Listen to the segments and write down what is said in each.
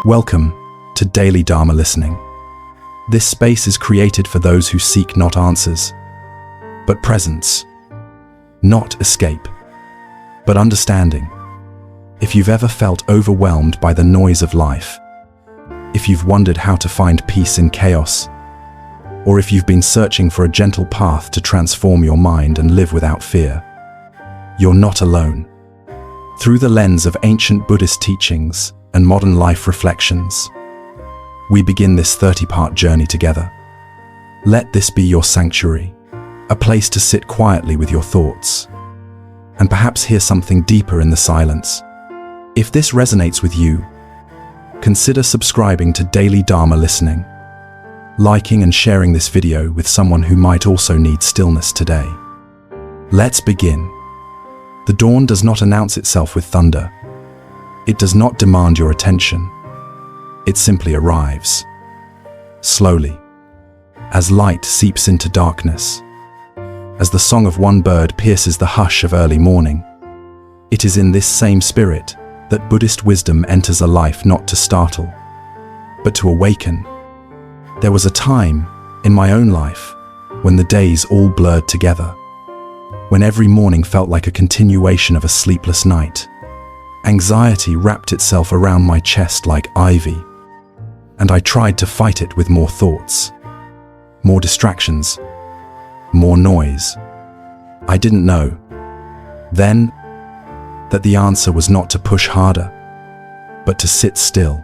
Welcome to Daily Dharma Listening. This space is created for those who seek not answers, but presence. Not escape, but understanding. If you've ever felt overwhelmed by the noise of life, if you've wondered how to find peace in chaos, or if you've been searching for a gentle path to transform your mind and live without fear, you're not alone. Through the lens of ancient Buddhist teachings and modern life reflections, we begin this 30-part journey together. Let this be your sanctuary, a place to sit quietly with your thoughts, and perhaps hear something deeper in the silence. If this resonates with you, consider subscribing to Daily Dharma Listening, liking and sharing this video with someone who might also need stillness today. Let's begin. The dawn does not announce itself with thunder. It does not demand your attention. It simply arrives, slowly, as light seeps into darkness, as the song of one bird pierces the hush of early morning. It is in this same spirit that Buddhist wisdom enters a life not to startle, but to awaken. There was a time in my own life when the days all blurred together, when every morning felt like a continuation of a sleepless night. Anxiety wrapped itself around my chest like ivy, and I tried to fight it with more thoughts, more distractions, more noise. I didn't know then that the answer was not to push harder, but to sit still.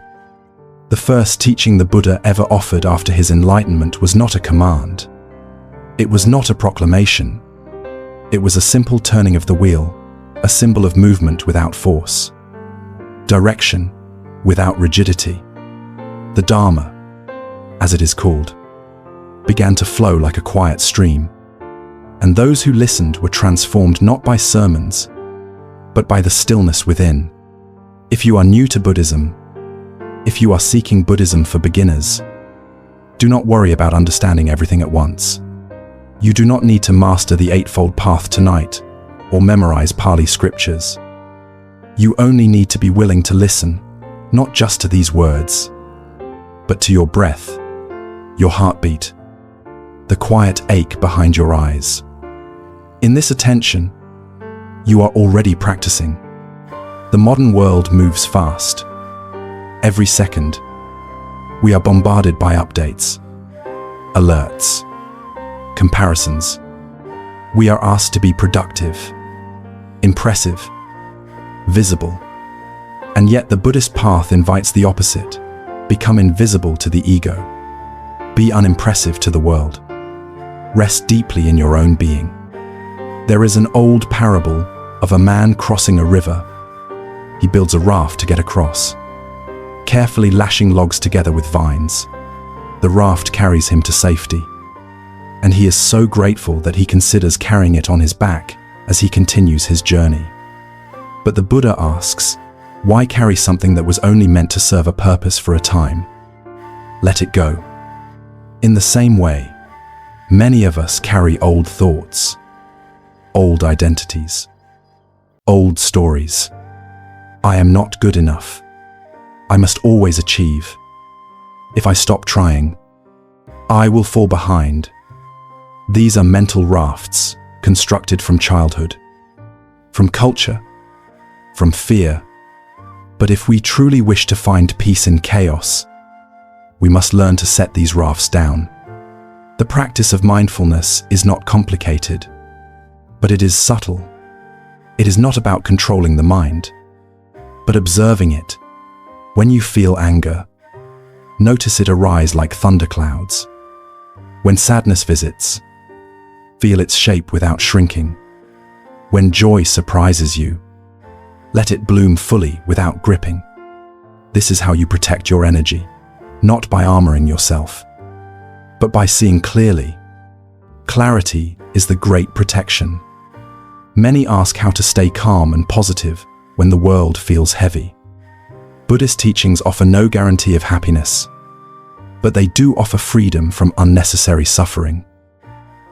The first teaching the Buddha ever offered after his enlightenment was not a command. It was not a proclamation. It was a simple turning of the wheel, a symbol of movement without force, direction without rigidity. The Dharma, as it is called, began to flow like a quiet stream, and those who listened were transformed not by sermons, but by the stillness within. If you are new to Buddhism, if you are seeking Buddhism for beginners, do not worry about understanding everything at once. You do not need to master the Eightfold Path tonight or memorize Pali scriptures. You only need to be willing to listen, not just to these words, but to your breath, your heartbeat, the quiet ache behind your eyes. In this attention, you are already practicing. The modern world moves fast. Every second, we are bombarded by updates, alerts, comparisons. We are asked to be productive, impressive, visible. And yet the Buddhist path invites the opposite. Become invisible to the ego. Be unimpressive to the world. Rest deeply in your own being. There is an old parable of a man crossing a river. He builds a raft to get across, carefully lashing logs together with vines. The raft carries him to safety, and he is so grateful that he considers carrying it on his back as he continues his journey. But the Buddha asks, why carry something that was only meant to serve a purpose for a time? Let it go. In the same way, many of us carry old thoughts, old identities, old stories. I am not good enough. I must always achieve. If I stop trying, I will fall behind. These are mental rafts constructed from childhood, from culture, from fear. But if we truly wish to find peace in chaos, we must learn to set these rafts down. The practice of mindfulness is not complicated, but it is subtle. It is not about controlling the mind, but observing it. When you feel anger, notice it arise like thunderclouds. When sadness visits, feel its shape without shrinking. When joy surprises you, let it bloom fully without gripping. This is how you protect your energy, not by armoring yourself, but by seeing clearly. Clarity is the great protection. Many ask how to stay calm and positive when the world feels heavy. Buddhist teachings offer no guarantee of happiness, but they do offer freedom from unnecessary suffering.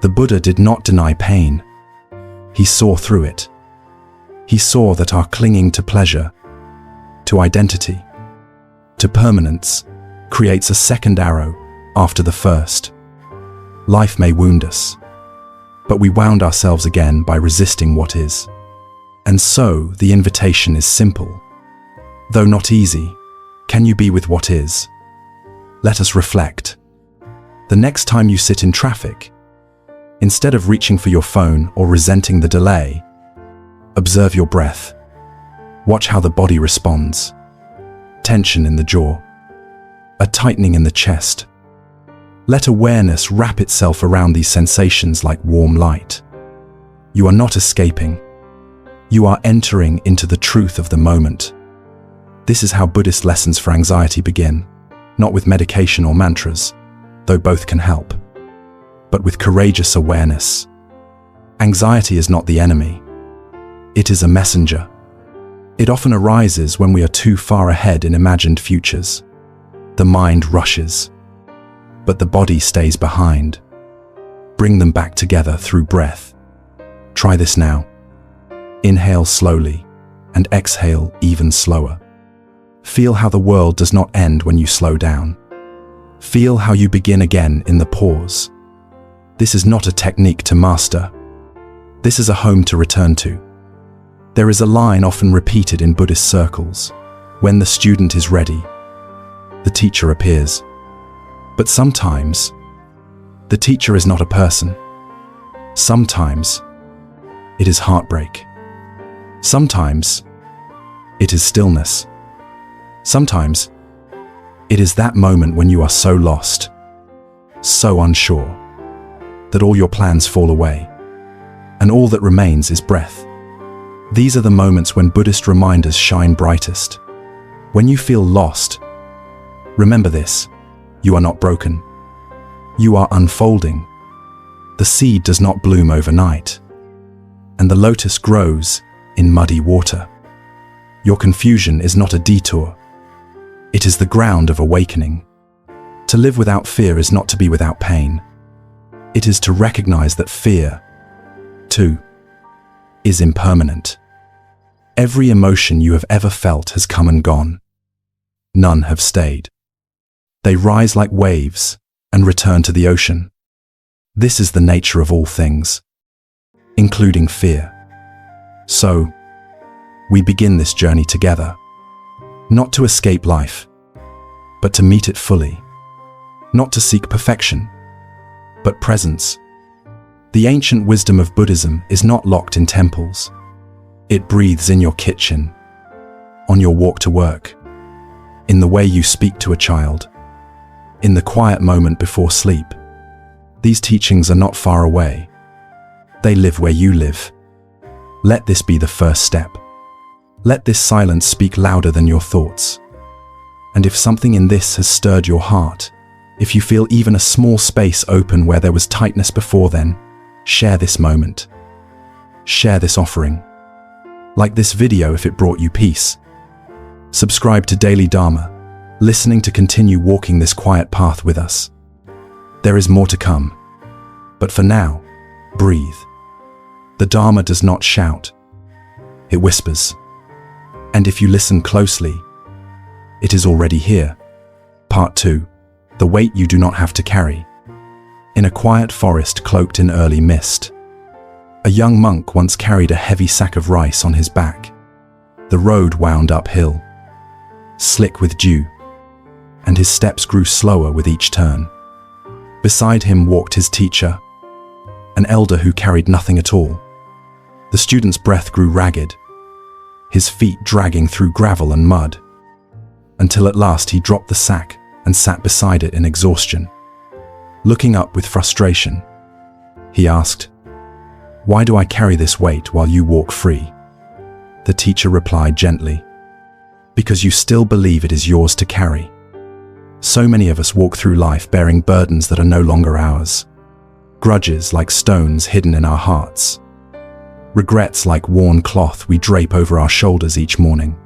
The Buddha did not deny pain. He saw through it. He saw that our clinging to pleasure, to identity, to permanence, creates a second arrow after the first. Life may wound us, but we wound ourselves again by resisting what is. And so the invitation is simple. Though not easy, can you be with what is? Let us reflect. The next time you sit in traffic, instead of reaching for your phone or resenting the delay, observe your breath. Watch how the body responds. Tension in the jaw, a tightening in the chest. Let awareness wrap itself around these sensations like warm light. You are not escaping. You are entering into the truth of the moment. This is how Buddhist lessons for anxiety begin, not with medication or mantras, though both can help, but with courageous awareness. Anxiety is not the enemy. It is a messenger. It often arises when we are too far ahead in imagined futures. The mind rushes, but the body stays behind. Bring them back together through breath. Try this now. Inhale slowly and exhale even slower. Feel how the world does not end when you slow down. Feel how you begin again in the pause. This is not a technique to master. This is a home to return to. There is a line often repeated in Buddhist circles. When the student is ready, the teacher appears. But sometimes, the teacher is not a person. Sometimes, it is heartbreak. Sometimes, it is stillness. Sometimes, it is that moment when you are so lost, so unsure, that all your plans fall away, and all that remains is breath. These are the moments when Buddhist reminders shine brightest. When you feel lost, remember this: you are not broken. You are unfolding. The seed does not bloom overnight, and the lotus grows in muddy water. Your confusion is not a detour. It is the ground of awakening. To live without fear is not to be without pain. It is to recognize that fear, too, is impermanent. Every emotion you have ever felt has come and gone. None have stayed. They rise like waves and return to the ocean. This is the nature of all things, including fear. So, we begin this journey together, not to escape life, but to meet it fully, not to seek perfection, but presence. The ancient wisdom of Buddhism is not locked in temples. It breathes in your kitchen, on your walk to work, in the way you speak to a child, in the quiet moment before sleep. These teachings are not far away. They live where you live. Let this be the first step. Let this silence speak louder than your thoughts. And if something in this has stirred your heart, if you feel even a small space open where there was tightness before then, share this moment. Share this offering. Like this video if it brought you peace. Subscribe to Daily Dharma, listening to continue walking this quiet path with us. There is more to come. But for now, breathe. The Dharma does not shout. It whispers. And if you listen closely, it is already here. Part 2. The weight you do not have to carry. In a quiet forest cloaked in early mist, a young monk once carried a heavy sack of rice on his back. The road wound uphill, slick with dew, and his steps grew slower with each turn. Beside him walked his teacher, an elder who carried nothing at all. The student's breath grew ragged, his feet dragging through gravel and mud, until at last he dropped the sack and sat beside it in exhaustion. Looking up with frustration, he asked, "Why do I carry this weight while you walk free?" The teacher replied gently, "Because you still believe it is yours to carry." So many of us walk through life bearing burdens that are no longer ours. Grudges like stones hidden in our hearts. Regrets like worn cloth we drape over our shoulders each morning.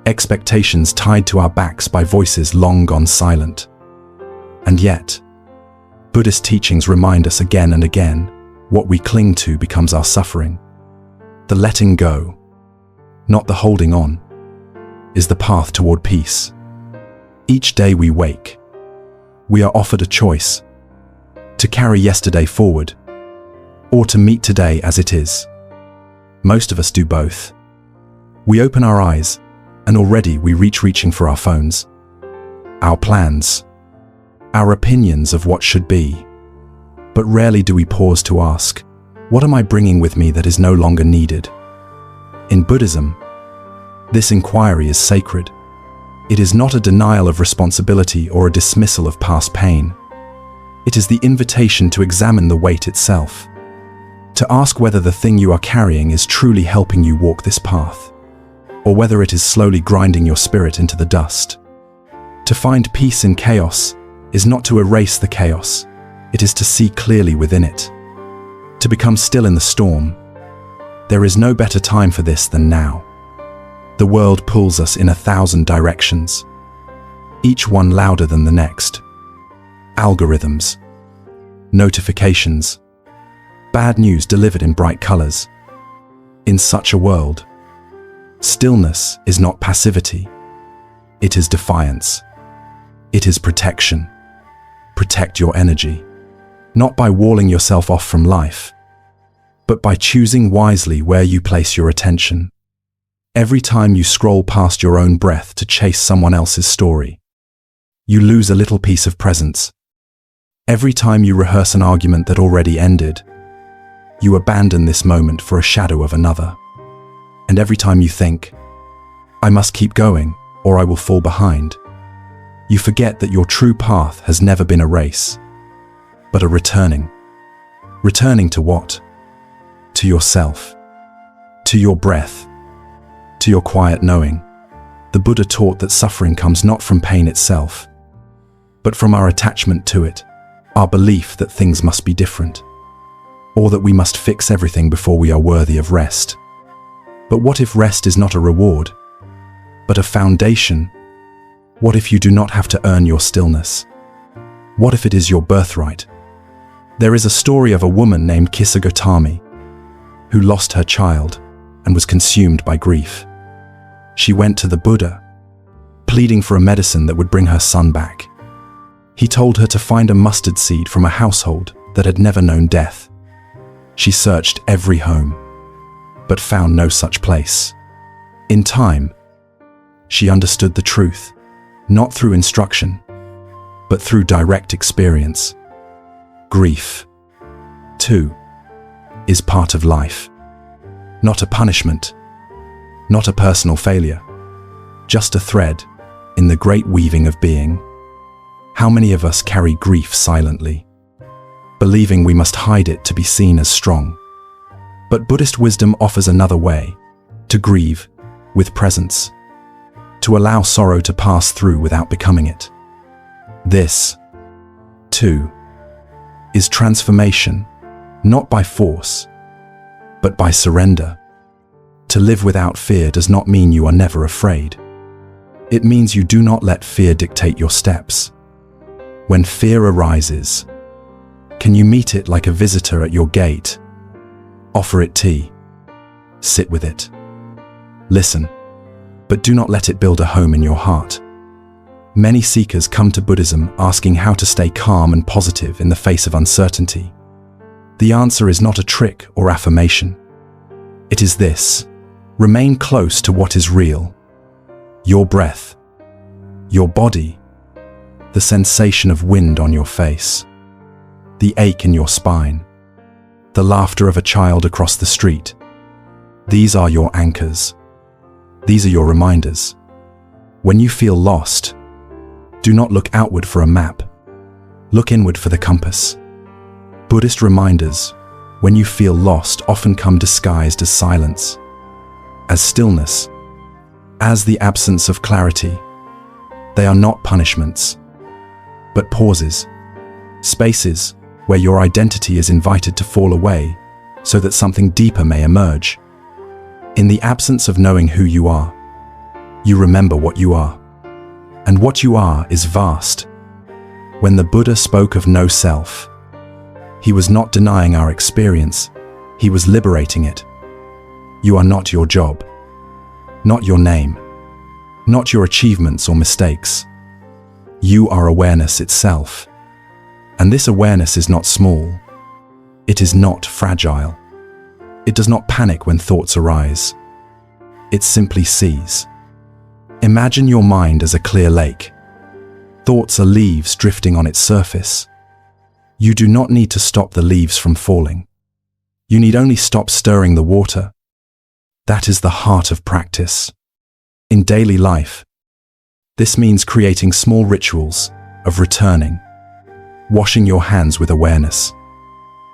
Expectations tied to our backs by voices long gone silent. And yet, Buddhist teachings remind us again and again, what we cling to becomes our suffering. The letting go, not the holding on, is the path toward peace. Each day we wake, we are offered a choice: to carry yesterday forward, or to meet today as it is. Most of us do both. We open our eyes, and already we reaching for our phones, our plans, our opinions of what should be. But rarely do we pause to ask, what am I bringing with me that is no longer needed? In Buddhism, this inquiry is sacred. It is not a denial of responsibility or a dismissal of past pain. It is the invitation to examine the weight itself, to ask whether the thing you are carrying is truly helping you walk this path, or whether it is slowly grinding your spirit into the dust. To find peace in chaos is not to erase the chaos, it is to see clearly within it, to become still in the storm. There is no better time for this than now. The world pulls us in 1,000 directions, each one louder than the next. Algorithms, notifications, bad news delivered in bright colors. In such a world, stillness is not passivity. It is defiance. It is protection. Protect your energy, not by walling yourself off from life, but by choosing wisely where you place your attention. Every time you scroll past your own breath to chase someone else's story, you lose a little piece of presence. Every time you rehearse an argument that already ended, you abandon this moment for a shadow of another. And every time you think, I must keep going or I will fall behind, you forget that your true path has never been a race, but a returning. Returning to what? To yourself, to your breath, to your quiet knowing. The Buddha taught that suffering comes not from pain itself, but from our attachment to it, our belief that things must be different, or that we must fix everything before we are worthy of rest. But what if rest is not a reward, but a foundation? What if you do not have to earn your stillness? What if it is your birthright? There is a story of a woman named Kisagotami who lost her child and was consumed by grief. She went to the Buddha, pleading for a medicine that would bring her son back. He told her to find a mustard seed from a household that had never known death. She searched every home, but found no such place. In time, she understood the truth, not through instruction, but through direct experience. Grief, too, is part of life. Not a punishment, not a personal failure, just a thread in the great weaving of being. How many of us carry grief silently, believing we must hide it to be seen as strong? But Buddhist wisdom offers another way: to grieve with presence, to allow sorrow to pass through without becoming it. This, too, is transformation, not by force, but by surrender. To live without fear does not mean you are never afraid. It means you do not let fear dictate your steps. When fear arises, can you meet it like a visitor at your gate? Offer it tea. Sit with it. Listen, but do not let it build a home in your heart. Many seekers come to Buddhism asking how to stay calm and positive in the face of uncertainty. The answer is not a trick or affirmation. It is this: remain close to what is real. Your breath, your body, the sensation of wind on your face, the ache in your spine, the laughter of a child across the street. These are your anchors. These are your reminders. When you feel lost, do not look outward for a map. Look inward for the compass. Buddhist reminders, when you feel lost, often come disguised as silence, as stillness, as the absence of clarity. They are not punishments, but pauses, spaces where your identity is invited to fall away so that something deeper may emerge. In the absence of knowing who you are, you remember what you are. And what you are is vast. When the Buddha spoke of no self, he was not denying our experience, he was liberating it. You are not your job. Not your name, not your achievements or mistakes. You are awareness itself. And this awareness is not small. It is not fragile. It does not panic when thoughts arise. It simply sees. Imagine your mind as a clear lake. Thoughts are leaves drifting on its surface. You do not need to stop the leaves from falling. You need only stop stirring the water. That is the heart of practice. In daily life, this means creating small rituals of returning, washing your hands with awareness,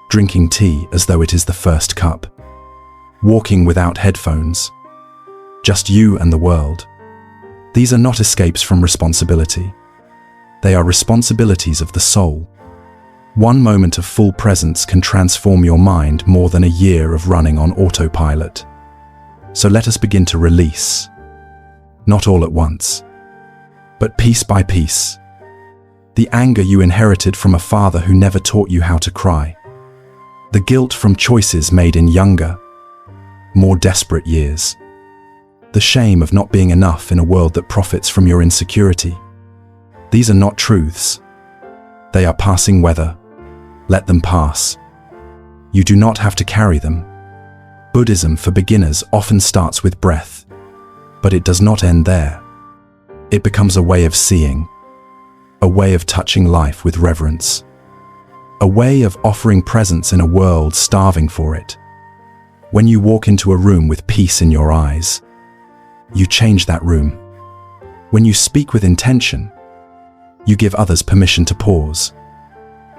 drinking tea as though it is the first cup, walking without headphones, just you and the world. These are not escapes from responsibility. They are responsibilities of the soul. One moment of full presence can transform your mind more than a year of running on autopilot. So let us begin to release. Not all at once, but piece by piece. The anger you inherited from a father who never taught you how to cry. The guilt from choices made in younger, more desperate years. The shame of not being enough in a world that profits from your insecurity. These are not truths. They are passing weather. Let them pass. You do not have to carry them. Buddhism for beginners often starts with breath, but it does not end there. It becomes a way of seeing, a way of touching life with reverence, a way of offering presence in a world starving for it. When you walk into a room with peace in your eyes, you change that room. When you speak with intention, you give others permission to pause.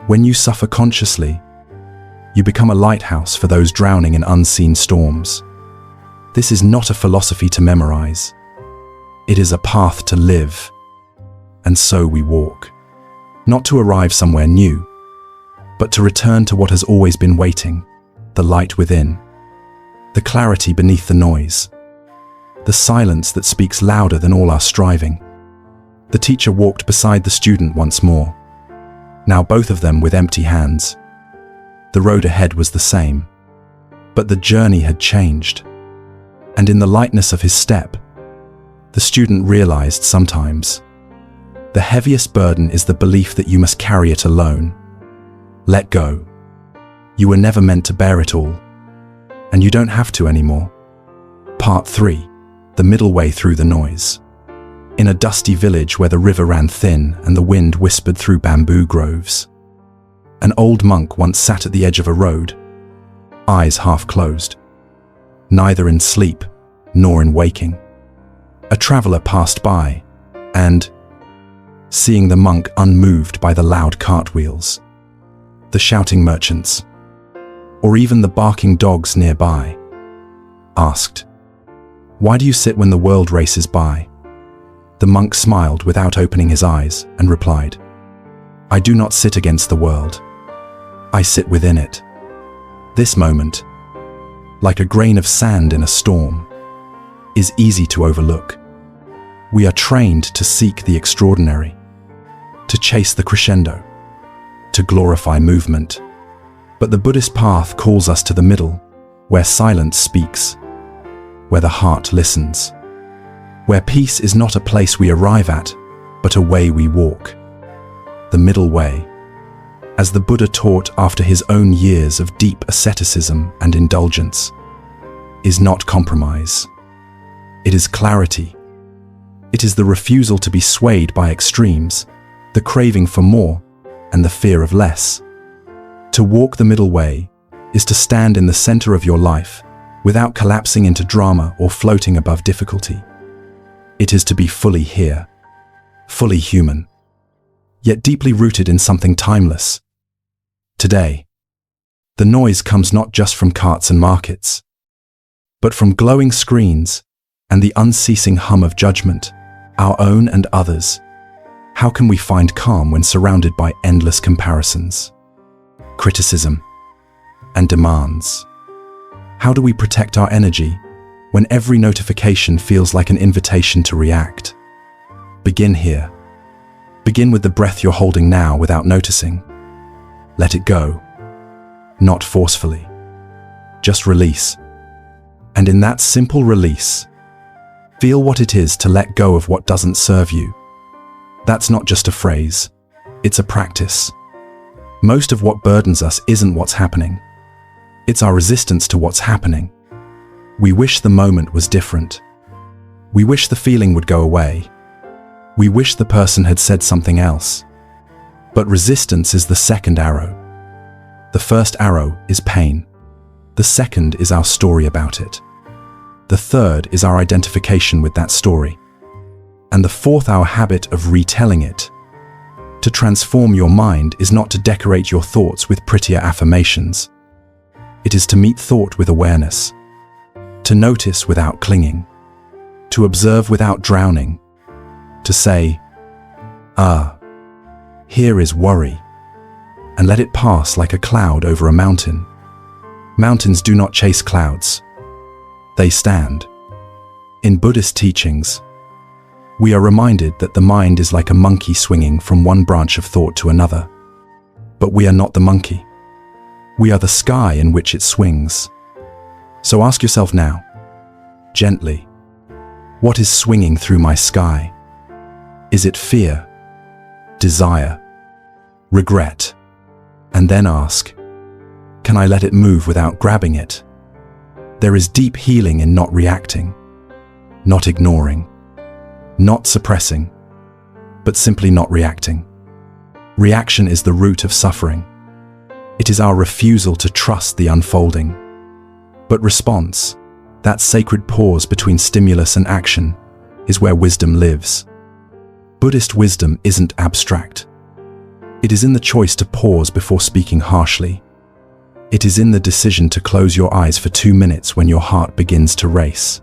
When you suffer consciously, you become a lighthouse for those drowning in unseen storms. This is not a philosophy to memorize. It is a path to live. And so we walk. Not to arrive somewhere new, but to return to what has always been waiting, the light within, the clarity beneath the noise, the silence that speaks louder than all our striving. The teacher walked beside the student once more, now both of them with empty hands. The road ahead was the same, but the journey had changed. And in the lightness of his step, the student realized sometimes, the heaviest burden is the belief that you must carry it alone. Let go. You were never meant to bear it all, and you don't have to anymore. Part 3. The middle way through the noise. In a dusty village where the river ran thin and the wind whispered through bamboo groves, an old monk once sat at the edge of a road, eyes half closed, neither in sleep nor in waking. A traveler passed by, and, seeing the monk unmoved by the loud cartwheels, the shouting merchants, or even the barking dogs nearby, asked, "Why do you sit when the world races by?" The monk smiled without opening his eyes and replied, "I do not sit against the world. I sit within it." This moment, like a grain of sand in a storm, is easy to overlook. We are trained to seek the extraordinary, to chase the crescendo, to glorify movement. But the Buddhist path calls us to the middle, where silence speaks, where the heart listens, where peace is not a place we arrive at, but a way we walk. The middle way, as the Buddha taught after his own years of deep asceticism and indulgence, is not compromise. It is clarity. It is the refusal to be swayed by extremes, the craving for more, and the fear of less. To walk the middle way is to stand in the center of your life without collapsing into drama or floating above difficulty. It is to be fully here, fully human, yet deeply rooted in something timeless. Today, the noise comes not just from carts and markets, but from glowing screens and the unceasing hum of judgment, our own and others. How can we find calm when surrounded by endless comparisons, criticism, and demands? How do we protect our energy when every notification feels like an invitation to react? Begin here. Begin with the breath you're holding now without noticing. Let it go, not forcefully. Just release. And in that simple release, Feel what it is to let go of what doesn't serve you. That's not just a phrase, it's a practice. Most of what burdens us isn't what's happening. It's our resistance to what's happening. We wish the moment was different. We wish the feeling would go away. We wish the person had said something else. But resistance is the second arrow. The first arrow is pain. The second is our story about it. The third is our identification with that story. And the fourth, our habit of retelling it. To transform your mind is not to decorate your thoughts with prettier affirmations. It is to meet thought with awareness, to notice without clinging, to observe without drowning, to say, here is worry, and let it pass like a cloud over a mountain. Mountains do not chase clouds. They stand. In Buddhist teachings, we are reminded that the mind is like a monkey swinging from one branch of thought to another. But we are not the monkey. We are the sky in which it swings. So ask yourself now, gently, what is swinging through my sky? Is it fear, desire, regret? And then ask, can I let it move without grabbing it? There is deep healing in not reacting, not ignoring, not suppressing, but simply not reacting. Reaction is the root of suffering. It is our refusal to trust the unfolding. But response, that sacred pause between stimulus and action, is where wisdom lives. Buddhist wisdom isn't abstract. It is in the choice to pause before speaking harshly. It is in the decision to close your eyes for 2 minutes when your heart begins to race.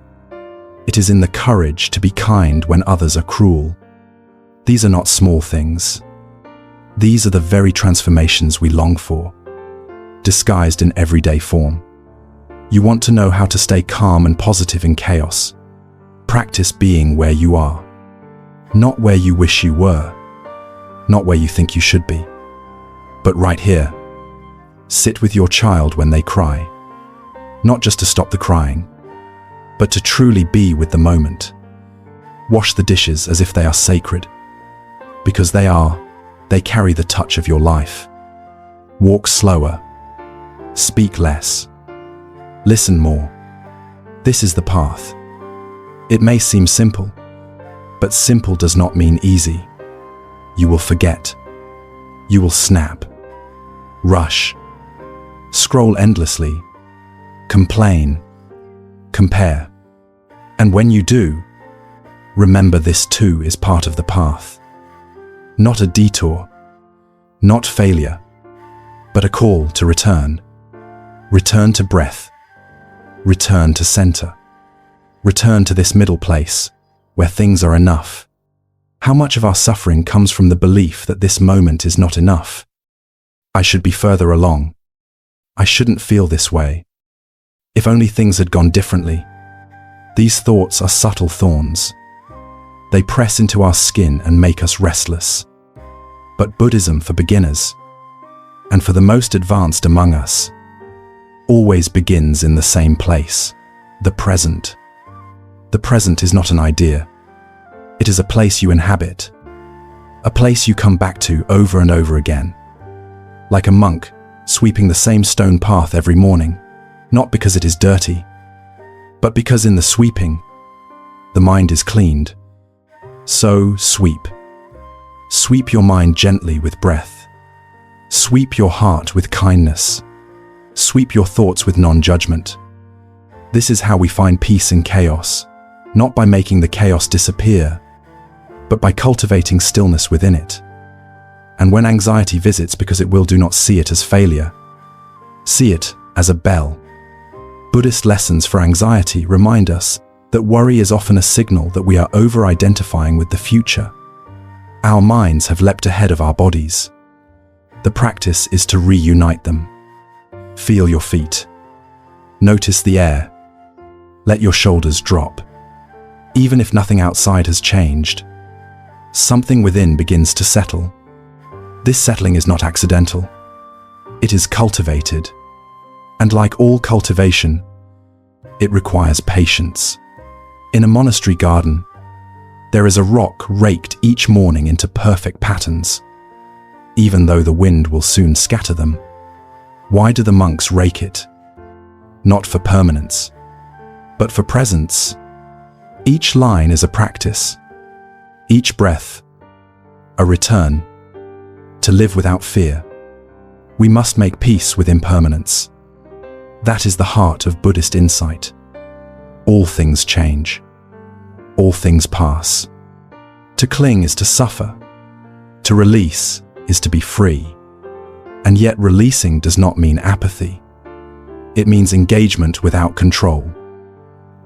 It is in the courage to be kind when others are cruel. These are not small things. These are the very transformations we long for, disguised in everyday form. You want to know how to stay calm and positive in chaos. Practice being where you are, not where you wish you were, not where you think you should be, but right here. Sit with your child when they cry, not just to stop the crying, but to truly be with the moment. Wash the dishes as if they are sacred, because they carry the touch of your life. Walk slower, speak less, listen more. This is the path. It may seem simple, but simple does not mean easy. You will forget. You will snap, rush, scroll endlessly, complain, compare. And when you do, remember this too is part of the path. Not a detour, not failure, but a call to return. Return to breath. Return to center. Return to this middle place where things are enough. How much of our suffering comes from the belief that this moment is not enough? I should be further along. I shouldn't feel this way. If only things had gone differently. These thoughts are subtle thorns. They press into our skin and make us restless. But Buddhism for beginners, and for the most advanced among us, always begins in the same place, the present. The present is not an idea. It is a place you inhabit, a place you come back to over and over again. Like a monk, sweeping the same stone path every morning, not because it is dirty, but because in the sweeping, the mind is cleaned. So sweep. Sweep your mind gently with breath. Sweep your heart with kindness. Sweep your thoughts with non-judgment. This is how we find peace in chaos, not by making the chaos disappear, but by cultivating stillness within it. And when anxiety visits because it will, do not see it as failure. See it as a bell. Buddhist lessons for anxiety remind us that worry is often a signal that we are over-identifying with the future. Our minds have leapt ahead of our bodies. The practice is to reunite them. Feel your feet. Notice the air. Let your shoulders drop. Even if nothing outside has changed, something within begins to settle. This settling is not accidental. It is cultivated. And like all cultivation, it requires patience. In a monastery garden, there is a rock raked each morning into perfect patterns, even though the wind will soon scatter them. Why do the monks rake it? Not for permanence, but for presence. Each line is a practice, each breath a return to live without fear. We must make peace with impermanence. That is the heart of Buddhist insight. All things change. All things pass. To cling is to suffer. To release is to be free. And yet releasing does not mean apathy. It means engagement without control.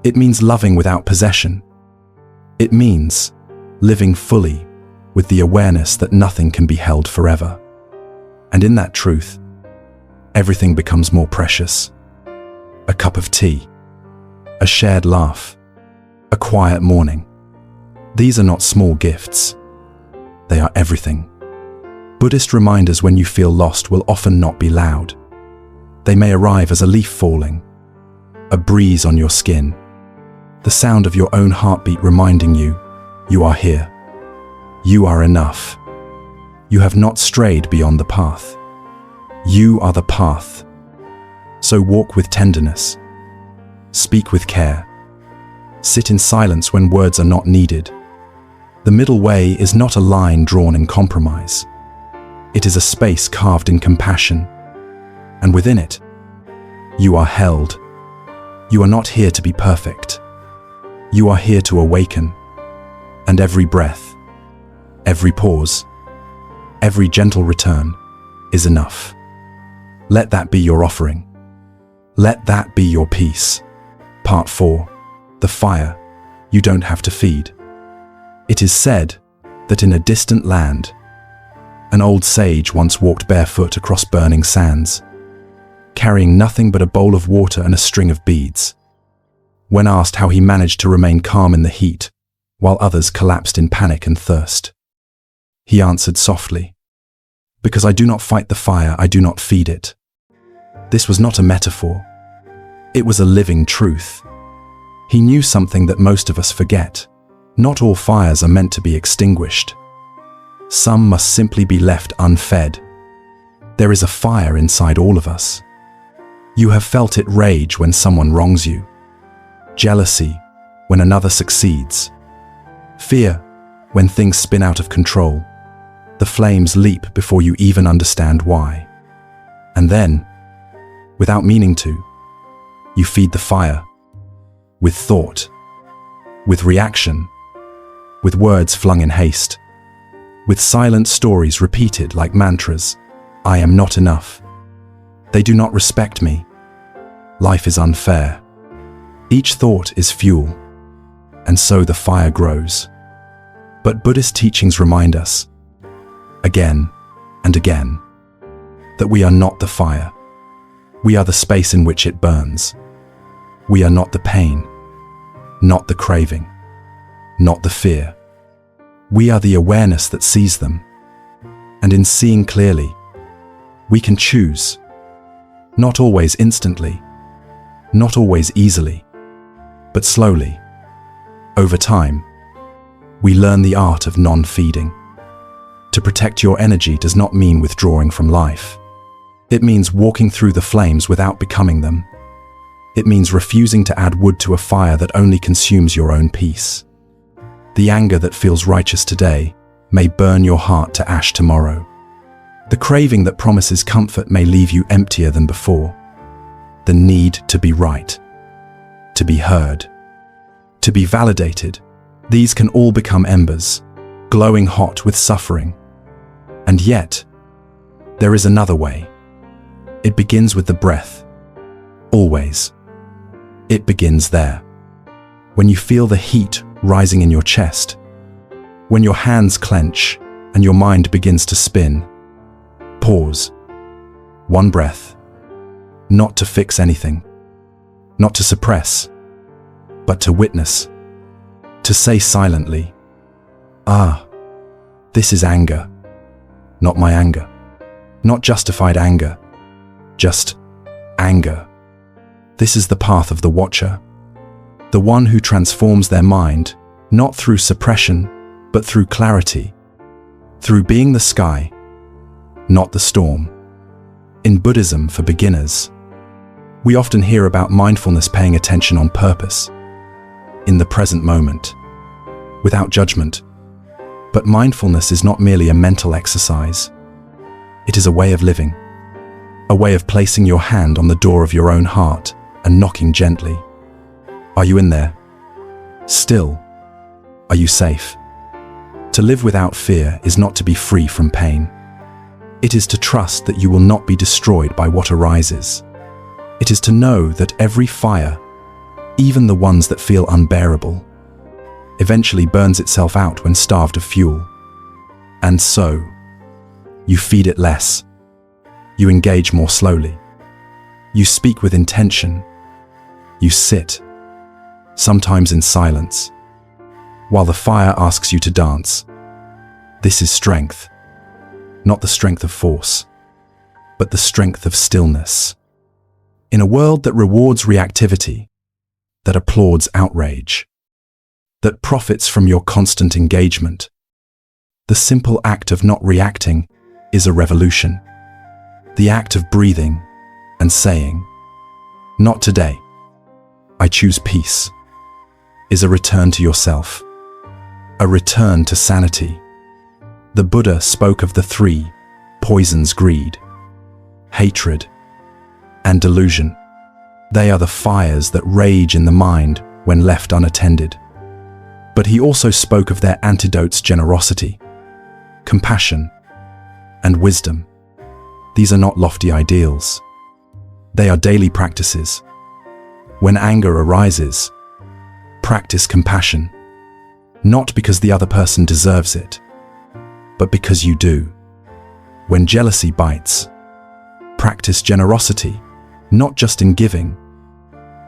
It means loving without possession. It means living fully with the awareness that nothing can be held forever. And in that truth, everything becomes more precious. A cup of tea, a shared laugh, a quiet morning. These are not small gifts. They are everything. Buddhist reminders when you feel lost will often not be loud. They may arrive as a leaf falling, a breeze on your skin, the sound of your own heartbeat reminding you, you are here. You are enough. You have not strayed beyond the path. You are the path. So walk with tenderness. Speak with care. Sit in silence when words are not needed. The middle way is not a line drawn in compromise. It is a space carved in compassion. And within it, you are held. You are not here to be perfect. You are here to awaken. And every breath, every pause, every gentle return is enough. Let that be your offering. Let that be your peace. Part 4. The fire you don't have to feed. It is said that in a distant land, an old sage once walked barefoot across burning sands, carrying nothing but a bowl of water and a string of beads. When asked how he managed to remain calm in the heat, while others collapsed in panic and thirst, he answered softly, "Because I do not fight the fire, I do not feed it." This was not a metaphor. It was a living truth. He knew something that most of us forget. Not all fires are meant to be extinguished. Some must simply be left unfed. There is a fire inside all of us. You have felt it rage when someone wrongs you, jealousy when another succeeds, fear when things spin out of control. The flames leap before you even understand why. And then, without meaning to, you feed the fire with thought, with reaction, with words flung in haste, with silent stories repeated like mantras. I am not enough. They do not respect me. Life is unfair. Each thought is fuel, and so the fire grows. But Buddhist teachings remind us, again and again, that we are not the fire. We are the space in which it burns. We are not the pain, not the craving, not the fear. We are the awareness that sees them. And in seeing clearly, we can choose. Not always instantly, not always easily, but slowly. Over time, we learn the art of non-feeding. To protect your energy does not mean withdrawing from life. It means walking through the flames without becoming them. It means refusing to add wood to a fire that only consumes your own peace. The anger that feels righteous today may burn your heart to ash tomorrow. The craving that promises comfort may leave you emptier than before. The need to be right, to be heard, to be validated, these can all become embers, glowing hot with suffering. And yet, there is another way. It begins with the breath. Always. It begins there. When you feel the heat rising in your chest, when your hands clench and your mind begins to spin, pause. One breath. Not to fix anything, not to suppress, but to witness. To say silently, "Ah, this is anger, not my anger, not justified anger, just anger. This is the path of the watcher, the one who transforms their mind, not through suppression, but through clarity, through being the sky, not the storm. In Buddhism for beginners, we often hear about mindfulness paying attention on purpose, in the present moment, without judgment. But mindfulness is not merely a mental exercise. It is a way of living, a way of placing your hand on the door of your own heart and knocking gently. Are you in there? Still? Are you safe? To live without fear is not to be free from pain. It is to trust that you will not be destroyed by what arises. It is to know that every fire, even the ones that feel unbearable, eventually burns itself out when starved of fuel. And so, you feed it less. You engage more slowly. You speak with intention. You sit, sometimes in silence, while the fire asks you to dance. This is strength, not the strength of force, but the strength of stillness. In a world that rewards reactivity, that applauds outrage, that profits from your constant engagement, the simple act of not reacting is a revolution. The act of breathing and saying, "Not today, I choose peace," is a return to yourself, a return to sanity. The Buddha spoke of the three poisons: greed, hatred, and delusion. They are the fires that rage in the mind when left unattended. But he also spoke of their antidotes: generosity, compassion, and wisdom. These are not lofty ideals. They are daily practices. When anger arises, practice compassion, not because the other person deserves it, but because you do. When jealousy bites, practice generosity, not just in giving,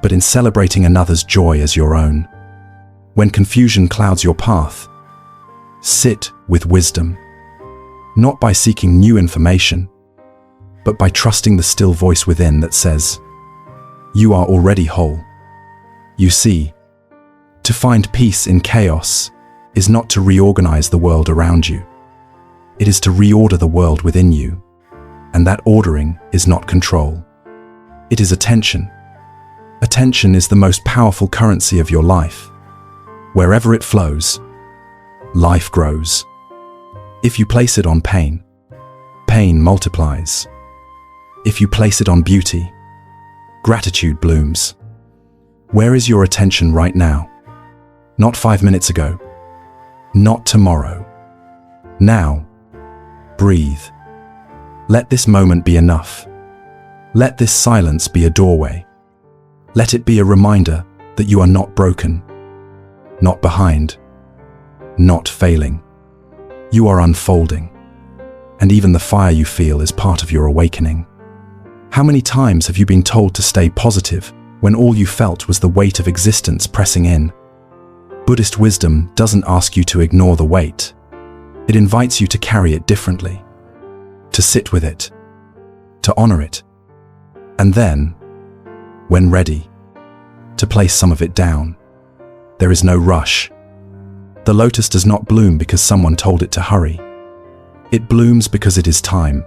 but in celebrating another's joy as your own. When confusion clouds your path, sit with wisdom, not by seeking new information, but by trusting the still voice within that says, "You are already whole." You see, to find peace in chaos is not to reorganize the world around you. It is to reorder the world within you, and that ordering is not control. It is attention. Attention is the most powerful currency of your life. Wherever it flows, life grows. If you place it on pain, pain multiplies. If you place it on beauty, gratitude blooms. Where is your attention right now? Not 5 minutes ago. Not tomorrow. Now, breathe. Let this moment be enough. Let this silence be a doorway. Let it be a reminder that you are not broken, not behind, not failing. You are unfolding, and even the fire you feel is part of your awakening. How many times have you been told to stay positive when all you felt was the weight of existence pressing in? Buddhist wisdom doesn't ask you to ignore the weight. It invites you to carry it differently, to sit with it, to honor it, and then, when ready, to place some of it down. There is no rush. The lotus does not bloom because someone told it to hurry. It blooms because it is time,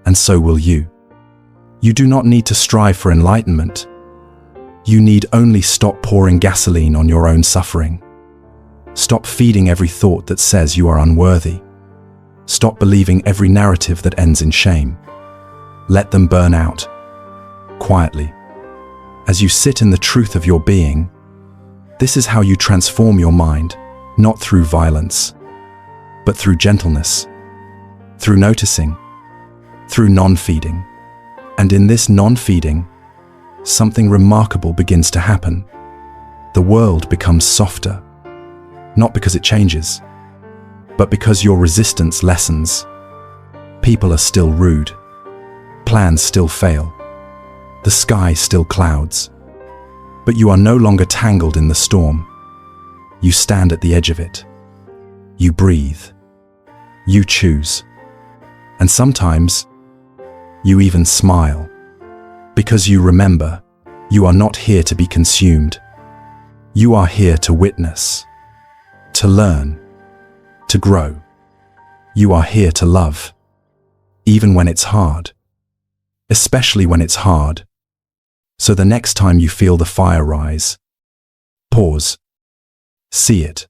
and so will you. You do not need to strive for enlightenment. You need only stop pouring gasoline on your own suffering. Stop feeding every thought that says you are unworthy. Stop believing every narrative that ends in shame. Let them burn out, quietly. As you sit in the truth of your being, this is how you transform your mind, not through violence, but through gentleness, through noticing, through non-feeding. And in this non-feeding, something remarkable begins to happen. The world becomes softer, not because it changes, but because your resistance lessens. People are still rude. Plans still fail. The sky still clouds. But you are no longer tangled in the storm. You stand at the edge of it. You breathe. You choose. And sometimes, you even smile. Because you remember, you are not here to be consumed. You are here to witness, to learn, to grow. You are here to love, even when it's hard, especially when it's hard. So the next time you feel the fire rise, pause, see it,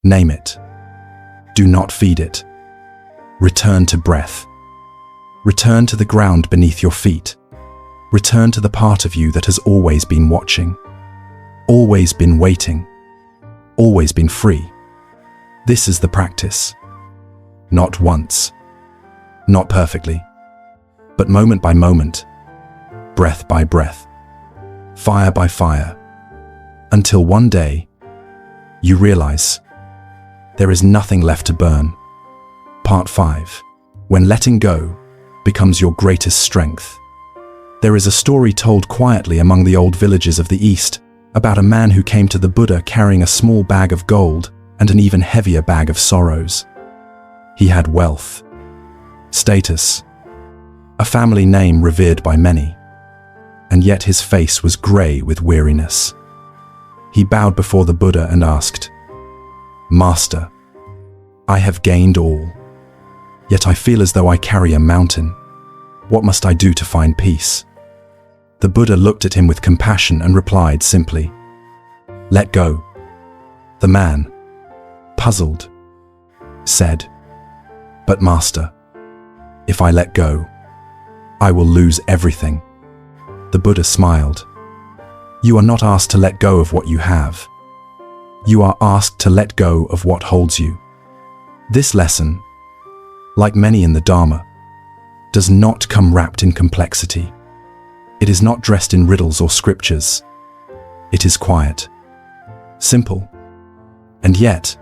name it. Do not feed it. Return to breath. Return to the ground beneath your feet. Return to the part of you that has always been watching, always been waiting, always been free. This is the practice. Not once, not perfectly, but moment by moment, breath by breath, fire by fire, until one day you realize there is nothing left to burn. Part 5. When letting go becomes your greatest strength. There is a story told quietly among the old villages of the East about a man who came to the Buddha carrying a small bag of gold and an even heavier bag of sorrows. He had wealth, status, a family name revered by many, and yet his face was grey with weariness. He bowed before the Buddha and asked, "Master, I have gained all, yet I feel as though I carry a mountain. What must I do to find peace?" The Buddha looked at him with compassion and replied simply, "Let go." The man, puzzled, said, "But Master, if I let go, I will lose everything." The Buddha smiled. "You are not asked to let go of what you have. You are asked to let go of what holds you." This lesson, like many in the Dharma, does not come wrapped in complexity. It is not dressed in riddles or scriptures. It is quiet, simple, and yet,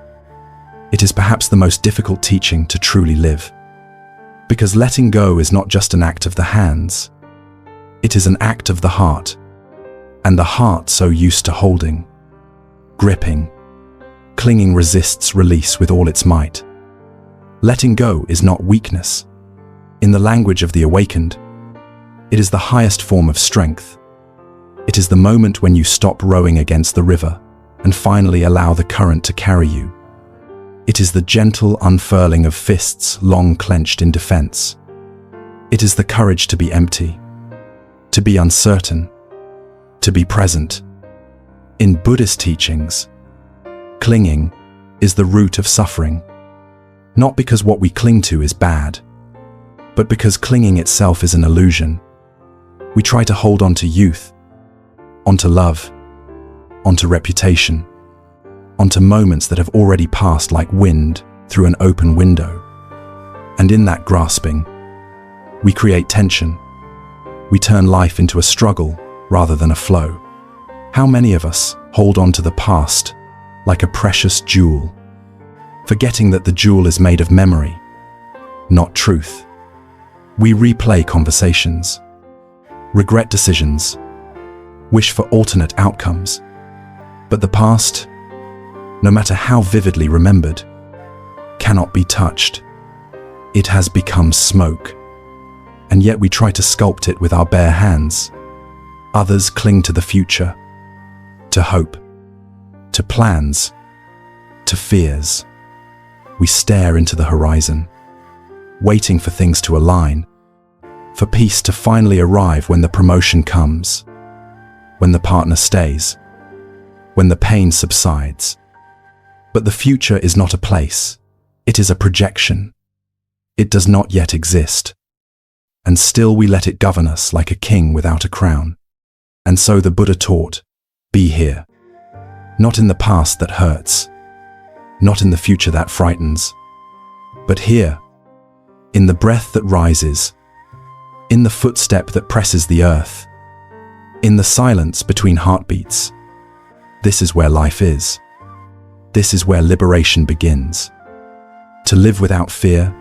it is perhaps the most difficult teaching to truly live. Because letting go is not just an act of the hands. It is an act of the heart, and the heart so used to holding, gripping, clinging resists release with all its might. Letting go is not weakness. In the language of the awakened, it is the highest form of strength. It is the moment when you stop rowing against the river and finally allow the current to carry you. It is the gentle unfurling of fists long clenched in defense. It is the courage to be empty, to be uncertain, to be present. In Buddhist teachings, clinging is the root of suffering, not because what we cling to is bad, but because clinging itself is an illusion. We try to hold on to youth, onto love, onto reputation, onto moments that have already passed like wind through an open window. And in that grasping, we create tension. We turn life into a struggle rather than a flow. How many of us hold on to the past like a precious jewel, forgetting that the jewel is made of memory, not truth? We replay conversations, regret decisions, wish for alternate outcomes. But the past, no matter how vividly remembered, cannot be touched. It has become smoke, and yet we try to sculpt it with our bare hands. Others cling to the future, to hope, to plans, to fears. We stare into the horizon, waiting for things to align, for peace to finally arrive when the promotion comes, when the partner stays, when the pain subsides. But the future is not a place, it is a projection. It does not yet exist, and still we let it govern us like a king without a crown. And so the Buddha taught, be here, not in the past that hurts, not in the future that frightens, but here, in the breath that rises, in the footstep that presses the earth, in the silence between heartbeats. This is where life is. This is where liberation begins. To live without fear,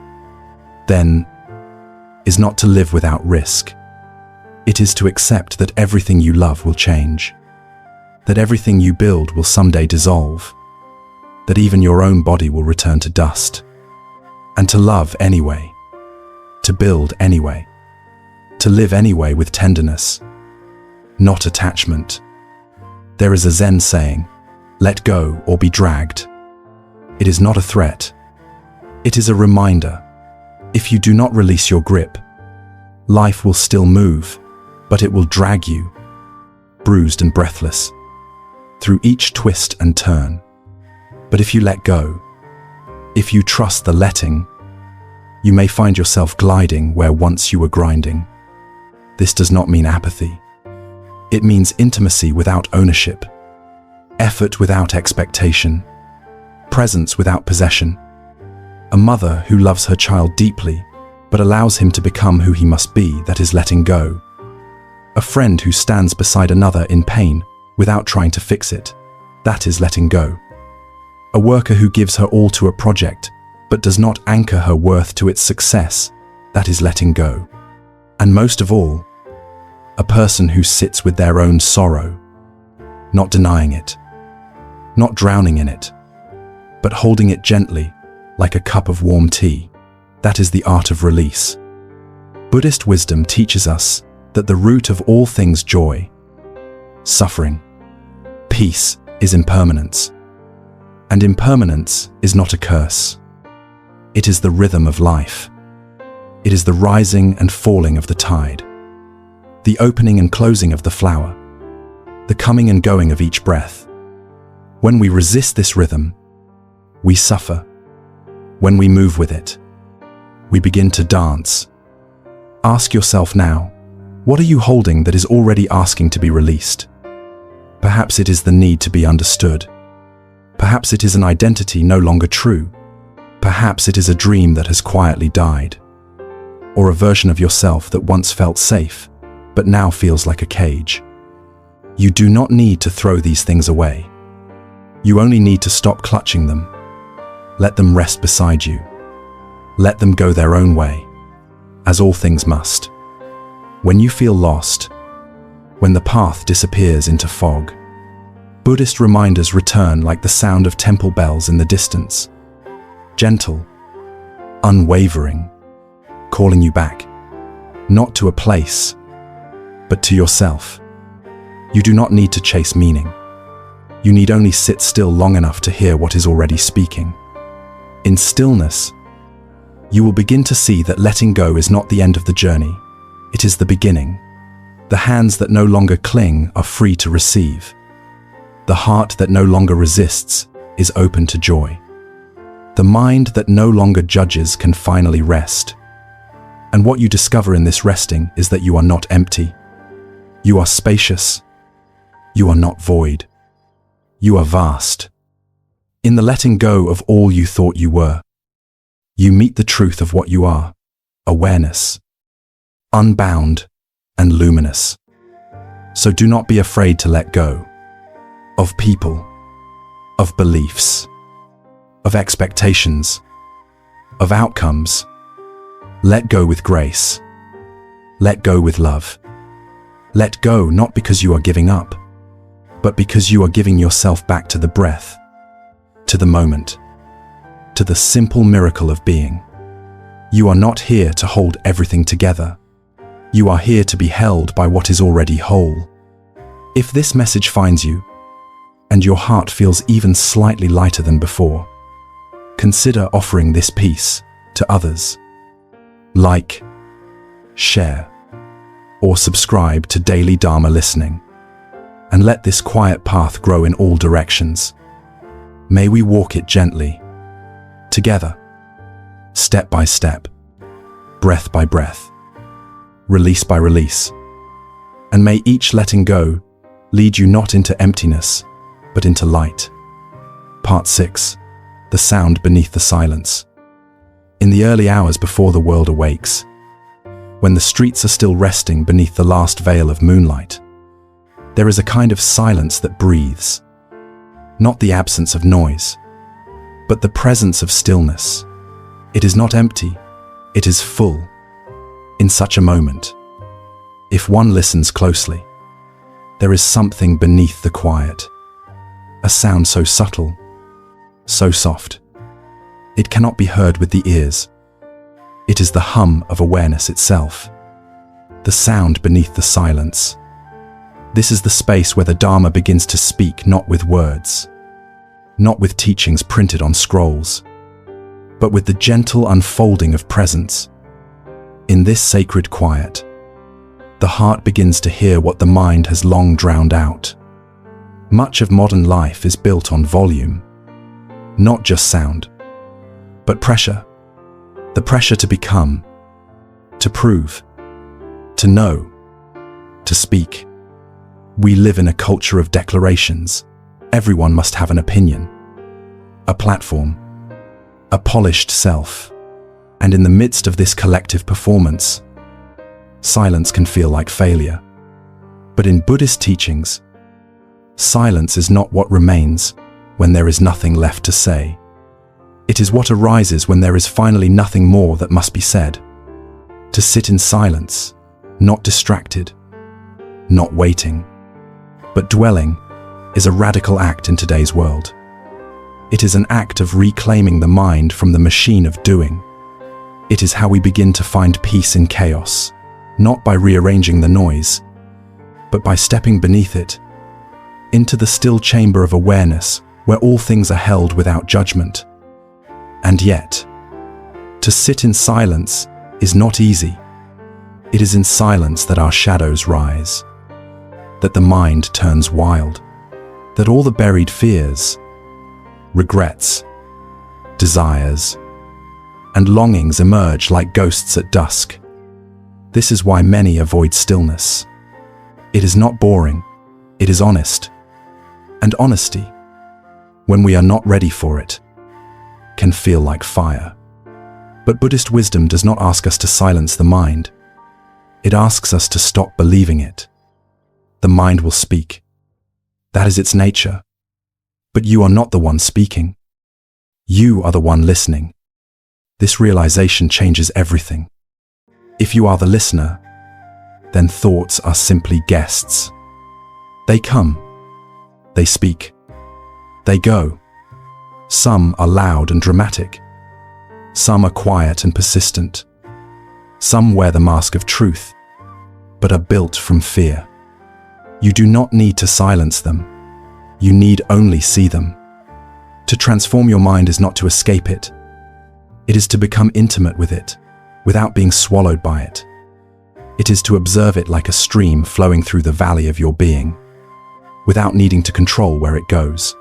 then, is not to live without risk. It is to accept that everything you love will change, that everything you build will someday dissolve, that even your own body will return to dust, and to love anyway, to build anyway, to live anyway with tenderness, not attachment, There is a Zen saying, "Let go or be dragged." It is not a threat. It is a reminder. If you do not release your grip, life will still move, but it will drag you, bruised and breathless, through each twist and turn. But if you let go, if you trust the letting, you may find yourself gliding where once you were grinding. This does not mean apathy. It means intimacy without ownership, effort without expectation, presence without possession. A mother who loves her child deeply, but allows him to become who he must be, that is letting go. A friend who stands beside another in pain without trying to fix it, that is letting go. A worker who gives her all to a project, but does not anchor her worth to its success, that is letting go. And most of all, a person who sits with their own sorrow, not denying it, not drowning in it, but holding it gently, like a cup of warm tea. That is the art of release. Buddhist wisdom teaches us that the root of all things joy, suffering, peace is impermanence. And impermanence is not a curse. It is the rhythm of life. It is the rising and falling of the tide, the opening and closing of the flower, the coming and going of each breath. When we resist this rhythm, we suffer. When we move with it, we begin to dance. Ask yourself now, what are you holding that is already asking to be released? Perhaps it is the need to be understood. Perhaps it is an identity no longer true. Perhaps it is a dream that has quietly died. Or a version of yourself that once felt safe, but now feels like a cage. You do not need to throw these things away. You only need to stop clutching them. Let them rest beside you. Let them go their own way, as all things must. When you feel lost, when the path disappears into fog, Buddhist reminders return like the sound of temple bells in the distance. Gentle, unwavering, calling you back, not to a place, but to yourself. You do not need to chase meaning. You need only sit still long enough to hear what is already speaking. In stillness, you will begin to see that letting go is not the end of the journey. It is the beginning. The hands that no longer cling are free to receive. The heart that no longer resists is open to joy. The mind that no longer judges can finally rest. And what you discover in this resting is that you are not empty. You are spacious. You are not void. You are vast. In the letting go of all you thought you were, you meet the truth of what you are: awareness, unbound and luminous. So do not be afraid to let go of people, of beliefs, of expectations, of outcomes. Let go with grace. Let go with love. Let go not because you are giving up, but because you are giving yourself back to the breath, to the moment, to the simple miracle of being. You are not here to hold everything together. You are here to be held by what is already whole. If this message finds you, and your heart feels even slightly lighter than before, consider offering this peace to others. Like, share, or subscribe to Daily Dharma Listening, and let this quiet path grow in all directions. May we walk it gently, together, step by step, breath by breath, release by release. And may each letting go lead you not into emptiness, but into light. Part 6. The sound beneath the silence. In the early hours before the world awakes, when the streets are still resting beneath the last veil of moonlight, there is a kind of silence that breathes. Not the absence of noise, but the presence of stillness. It is not empty, it is full. In such a moment, if one listens closely, there is something beneath the quiet. A sound so subtle, so soft, it cannot be heard with the ears. It is the hum of awareness itself, the sound beneath the silence. This is the space where the Dharma begins to speak, not with words, not with teachings printed on scrolls, but with the gentle unfolding of presence. In this sacred quiet, the heart begins to hear what the mind has long drowned out. Much of modern life is built on volume, not just sound, but pressure. The pressure to become, to prove, to know, to speak. We live in a culture of declarations. Everyone must have an opinion, a platform, a polished self. And in the midst of this collective performance, silence can feel like failure. But in Buddhist teachings, silence is not what remains when there is nothing left to say. It is what arises when there is finally nothing more that must be said. To sit in silence, not distracted, not waiting, but dwelling, is a radical act in today's world. It is an act of reclaiming the mind from the machine of doing. It is how we begin to find peace in chaos, not by rearranging the noise, but by stepping beneath it, into the still chamber of awareness where all things are held without judgment. And yet, to sit in silence is not easy. It is in silence that our shadows rise, that the mind turns wild, that all the buried fears, regrets, desires, and longings emerge like ghosts at dusk. This is why many avoid stillness. It is not boring, it is honest. And honesty, when we are not ready for it, can feel like fire. But Buddhist wisdom does not ask us to silence the mind. It asks us to stop believing it. The mind will speak. That is its nature. But you are not the one speaking. You are the one listening. This realization changes everything. If you are the listener, then thoughts are simply guests. They come, they speak, they go. Some are loud and dramatic. Some are quiet and persistent. Some wear the mask of truth, but are built from fear. You do not need to silence them. You need only see them. To transform your mind is not to escape it. It is to become intimate with it, without being swallowed by it. It is to observe it like a stream flowing through the valley of your being, without needing to control where it goes.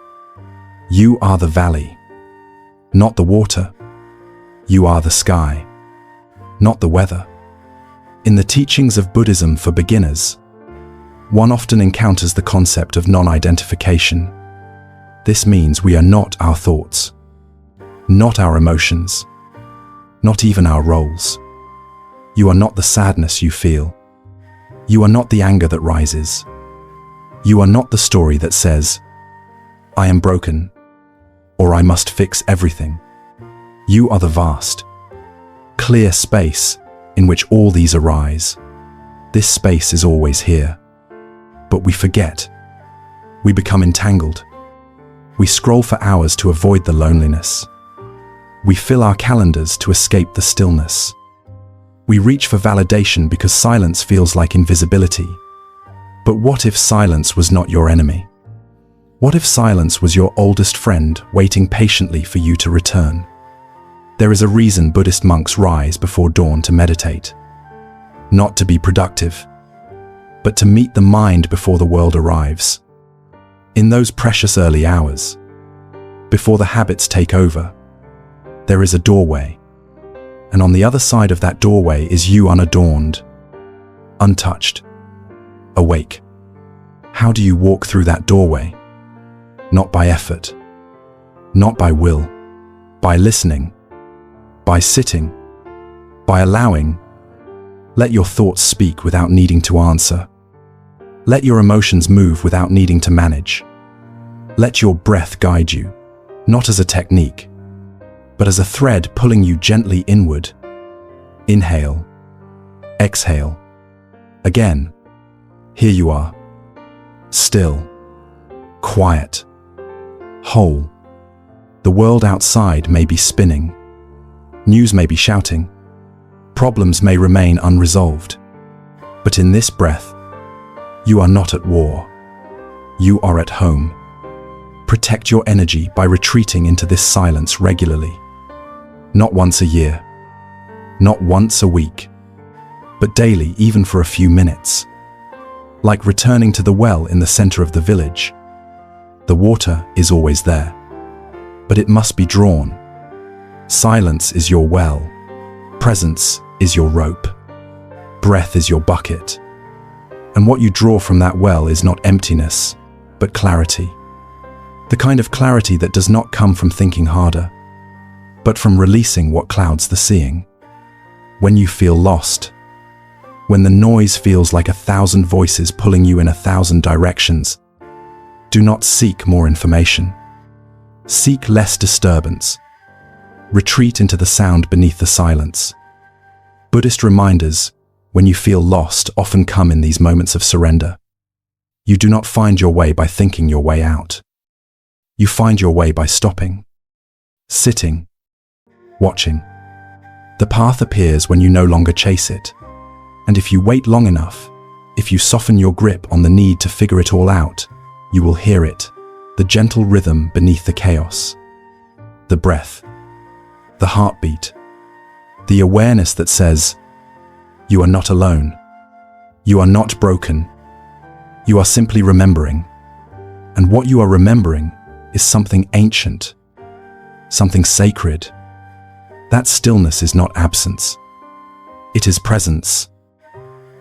You are the valley, not the water. You are the sky, not the weather. In the teachings of Buddhism for beginners, one often encounters the concept of non-identification. This means we are not our thoughts, not our emotions, not even our roles. You are not the sadness you feel. You are not the anger that rises. You are not the story that says, "I am broken," or "I must fix everything." You are the vast, clear space in which all these arise. This space is always here. But we forget. We become entangled. We scroll for hours to avoid the loneliness. We fill our calendars to escape the stillness. We reach for validation because silence feels like invisibility. But what if silence was not your enemy? What if silence was your oldest friend waiting patiently for you to return? There is a reason Buddhist monks rise before dawn to meditate. Not to be productive, but to meet the mind before the world arrives. In those precious early hours, before the habits take over, there is a doorway. And on the other side of that doorway is you unadorned, untouched, awake. How do you walk through that doorway? Not by effort, not by will, by listening, by sitting, by allowing. Let your thoughts speak without needing to answer. Let your emotions move without needing to manage. Let your breath guide you, not as a technique, but as a thread pulling you gently inward. Inhale, exhale. Again, here you are, still, quiet, whole. The world outside may be spinning. News may be shouting. Problems may remain unresolved. But in this breath, You are not at war. You are at home. Protect your energy by retreating into this silence regularly. Not once a year, not once a week, but daily, even for a few minutes. Like returning to the well in the center of the village. The water is always there, but it must be drawn. Silence is your well. Presence is your rope. Breath is your bucket. And what you draw from that well is not emptiness, but clarity. The kind of clarity that does not come from thinking harder, but from releasing what clouds the seeing. When you feel lost, when the noise feels like 1,000 voices pulling you in 1,000 directions, do not seek more information. Seek less disturbance. Retreat into the sound beneath the silence. Buddhist reminders, when you feel lost, often come in these moments of surrender. You do not find your way by thinking your way out. You find your way by stopping, sitting, watching. The path appears when you no longer chase it. And if you wait long enough, if you soften your grip on the need to figure it all out, you will hear it, the gentle rhythm beneath the chaos. The breath, the heartbeat, the awareness that says, you are not alone. You are not broken. You are simply remembering. And what you are remembering is something ancient, something sacred. That stillness is not absence. It is presence.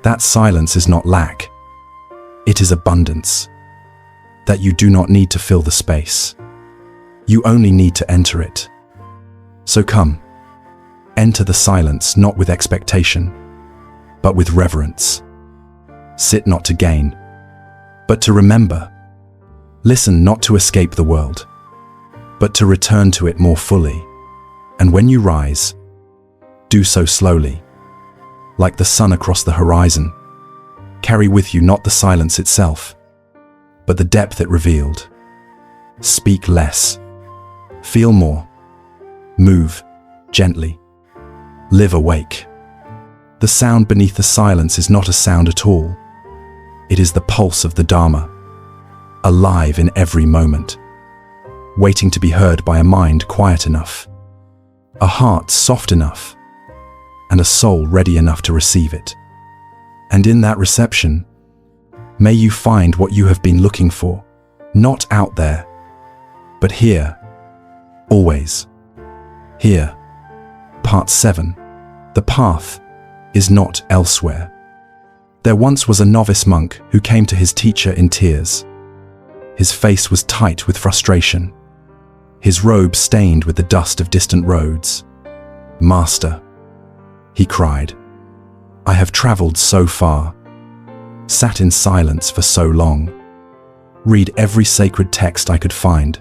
That silence is not lack. It is abundance. That you do not need to fill the space. You only need to enter it. So come, enter the silence not with expectation, but with reverence. Sit not to gain, but to remember. Listen not to escape the world, but to return to it more fully. And when you rise, do so slowly, like the sun across the horizon. Carry with you not the silence itself, but the depth it revealed. Speak less, feel more, move gently, live awake. The sound beneath the silence is not a sound at all. It is the pulse of the Dharma, alive in every moment, waiting to be heard by a mind quiet enough, a heart soft enough, and a soul ready enough to receive it. And in that reception, may you find what you have been looking for, not out there, but here, always. Here. Part 7. The path is not elsewhere. There once was a novice monk who came to his teacher in tears. His face was tight with frustration, his robe stained with the dust of distant roads. "Master," he cried, "I have traveled so far, sat in silence for so long, read every sacred text I could find,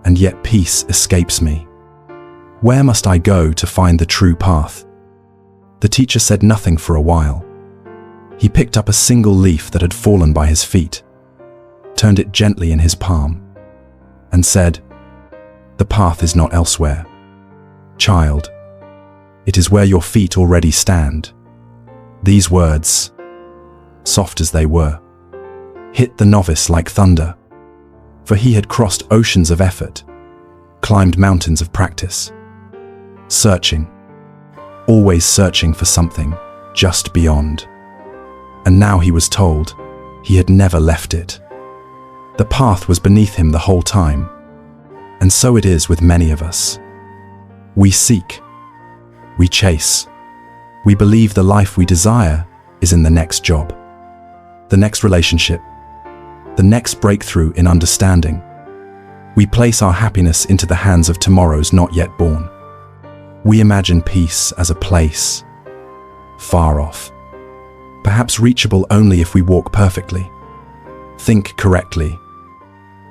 and yet peace escapes me. Where must I go to find the true path?" The teacher said nothing for a while. He picked up a single leaf that had fallen by his feet, turned it gently in his palm, and said, "The path is not elsewhere. Child, it is where your feet already stand." These words, soft as they were, hit the novice like thunder, for he had crossed oceans of effort, climbed mountains of practice, searching, always searching for something just beyond. And now he was told he had never left it. The path was beneath him the whole time, and so it is with many of us. We seek, we chase, we believe the life we desire is in the next job, the next relationship, the next breakthrough in understanding. We place our happiness into the hands of tomorrows not yet born. We imagine peace as a place, far off, perhaps reachable only if we walk perfectly, think correctly,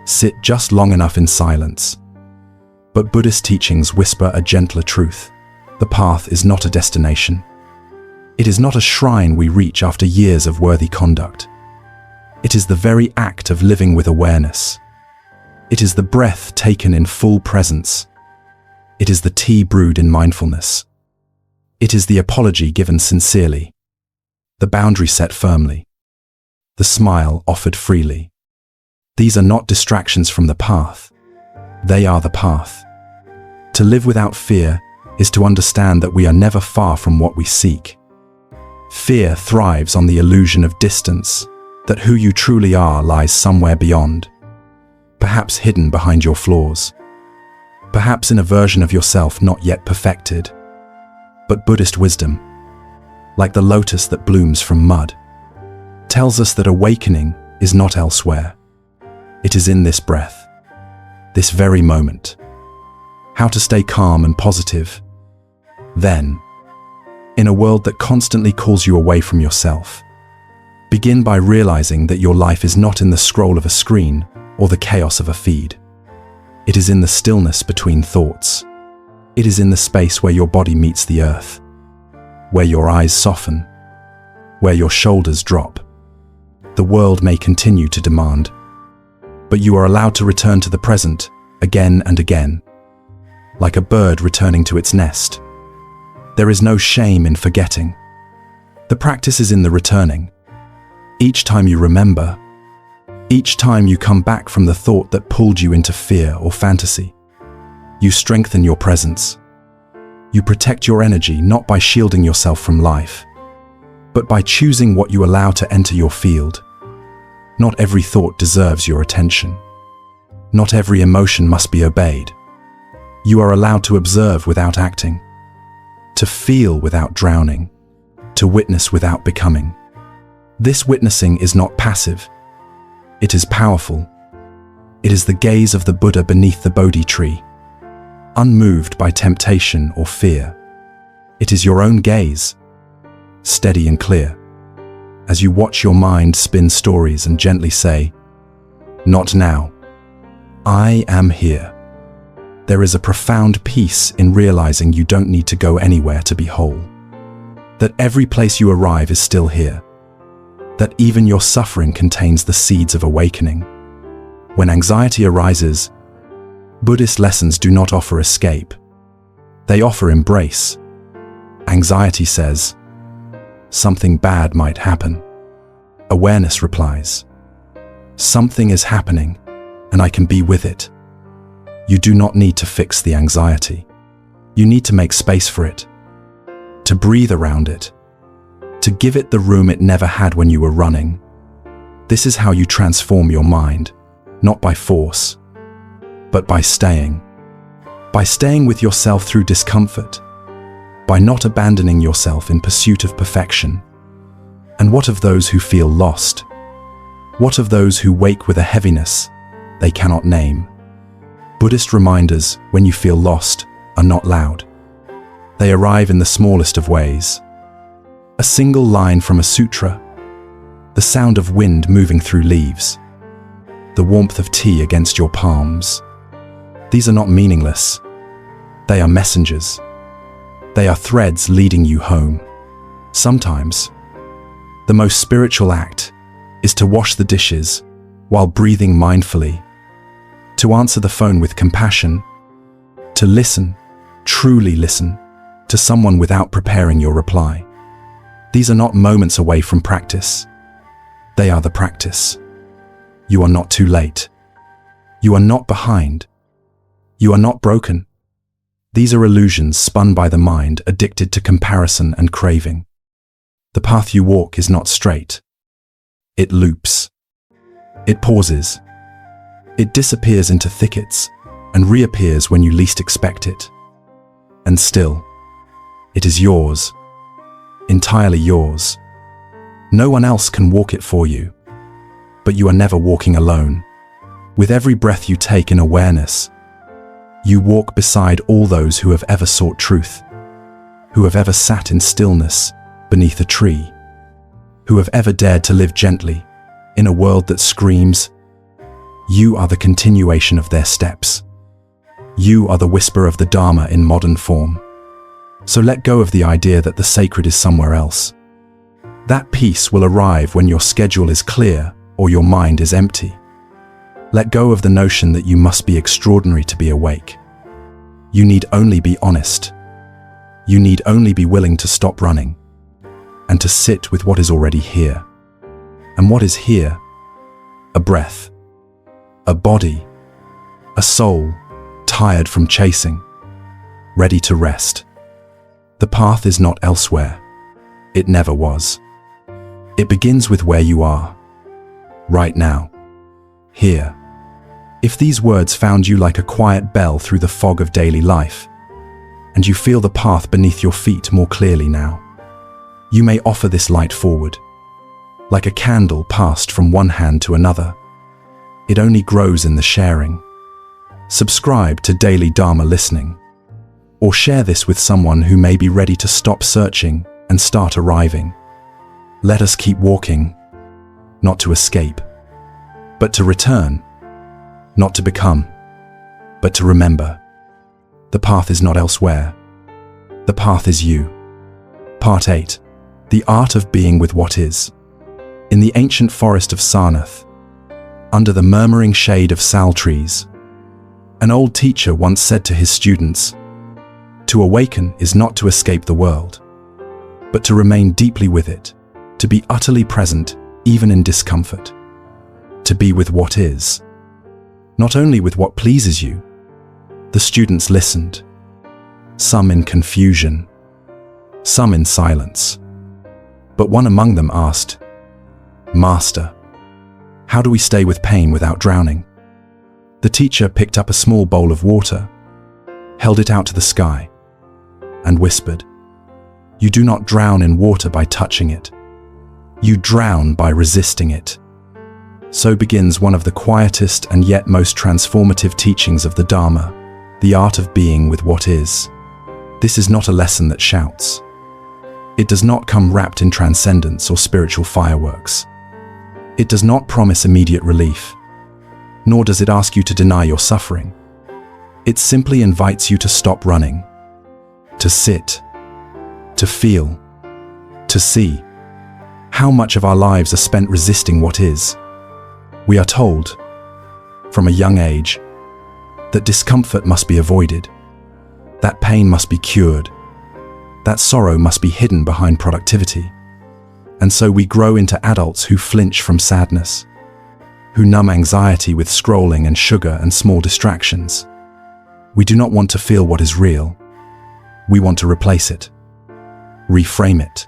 sit just long enough in silence. But Buddhist teachings whisper a gentler truth. The path is not a destination. It is not a shrine we reach after years of worthy conduct. It is the very act of living with awareness. It is the breath taken in full presence. It is the tea brewed in mindfulness. It is the apology given sincerely, the boundary set firmly, the smile offered freely. These are not distractions from the path. They are the path. To live without fear is to understand that we are never far from what we seek. Fear thrives on the illusion of distance, that who you truly are lies somewhere beyond, perhaps hidden behind your flaws, perhaps in a version of yourself not yet perfected. But Buddhist wisdom, like the lotus that blooms from mud, tells us that awakening is not elsewhere. It is in this breath, this very moment. How to stay calm and positive, then, in a world that constantly calls you away from yourself. Begin by realizing that your life is not in the scroll of a screen or the chaos of a feed. It is in the stillness between thoughts. It is in the space where your body meets the earth, where your eyes soften, where your shoulders drop. The world may continue to demand, but you are allowed to return to the present again and again, like a bird returning to its nest. There is no shame in forgetting. The practice is in the returning. Each time you remember, each time you come back from the thought that pulled you into fear or fantasy, you strengthen your presence. You protect your energy not by shielding yourself from life, but by choosing what you allow to enter your field. Not every thought deserves your attention. Not every emotion must be obeyed. You are allowed to observe without acting, to feel without drowning, to witness without becoming. This witnessing is not passive. It is powerful. It is the gaze of the Buddha beneath the Bodhi tree, unmoved by temptation or fear. It is your own gaze, steady and clear, as you watch your mind spin stories and gently say, "Not now. I am here." There is a profound peace in realizing you don't need to go anywhere to be whole, that every place you arrive is still here, that even your suffering contains the seeds of awakening. When anxiety arises, Buddhist lessons do not offer escape. They offer embrace. Anxiety says, "Something bad might happen." Awareness replies, "Something is happening, and I can be with it." You do not need to fix the anxiety. You need to make space for it, to breathe around it, to give it the room it never had when you were running. This is how you transform your mind, not by force, but by staying with yourself through discomfort, by not abandoning yourself in pursuit of perfection. And what of those who feel lost? What of those who wake with a heaviness they cannot name? Buddhist reminders, when you feel lost, are not loud. They arrive in the smallest of ways. A single line from a sutra, the sound of wind moving through leaves, the warmth of tea against your palms. These are not meaningless. They are messengers. They are threads leading you home. Sometimes, the most spiritual act is to wash the dishes while breathing mindfully, to answer the phone with compassion, to listen, truly listen, to someone without preparing your reply. These are not moments away from practice. They are the practice. You are not too late. You are not behind. You are not broken. These are illusions spun by the mind addicted to comparison and craving. The path you walk is not straight. It loops. It pauses. It disappears into thickets and reappears when you least expect it. And still, it is yours, entirely yours. No one else can walk it for you, but you are never walking alone. With every breath you take in awareness, you walk beside all those who have ever sought truth, who have ever sat in stillness beneath a tree, who have ever dared to live gently in a world that screams. You are the continuation of their steps. You are the whisper of the Dharma in modern form. So let go of the idea that the sacred is somewhere else. That peace will arrive when your schedule is clear or your mind is empty. Let go of the notion that you must be extraordinary to be awake. You need only be honest. You need only be willing to stop running and to sit with what is already here. And what is here? A breath, a body, a soul tired from chasing, ready to rest. The path is not elsewhere. It never was. It begins with where you are, right now, here. If these words found you like a quiet bell through the fog of daily life, and you feel the path beneath your feet more clearly now, you may offer this light forward, like a candle passed from one hand to another. It only grows in the sharing. Subscribe to Daily Dharma Listening, or share this with someone who may be ready to stop searching and start arriving. Let us keep walking, not to escape, but to return, not to become, but to remember. The path is not elsewhere. The path is you. Part 8. The Art of Being with What Is. In the ancient forest of Sarnath, under the murmuring shade of sal trees, an old teacher once said to his students, "To awaken is not to escape the world, but to remain deeply with it, to be utterly present even in discomfort, to be with what is, not only with what pleases you." The students listened, some in confusion, some in silence. But one among them asked, "Master, how do we stay with pain without drowning?" The teacher picked up a small bowl of water, held it out to the sky, and whispered, "You do not drown in water by touching it. You drown by resisting it." So begins one of the quietest and yet most transformative teachings of the Dharma, the art of being with what is. This is not a lesson that shouts. It does not come wrapped in transcendence or spiritual fireworks. It does not promise immediate relief, nor does it ask you to deny your suffering. It simply invites you to stop running, to sit, to feel, to see. How much of our lives are spent resisting what is? We are told, from a young age, that discomfort must be avoided, that pain must be cured, that sorrow must be hidden behind productivity. And so we grow into adults who flinch from sadness, who numb anxiety with scrolling and sugar and small distractions. We do not want to feel what is real. We want to replace it, reframe it,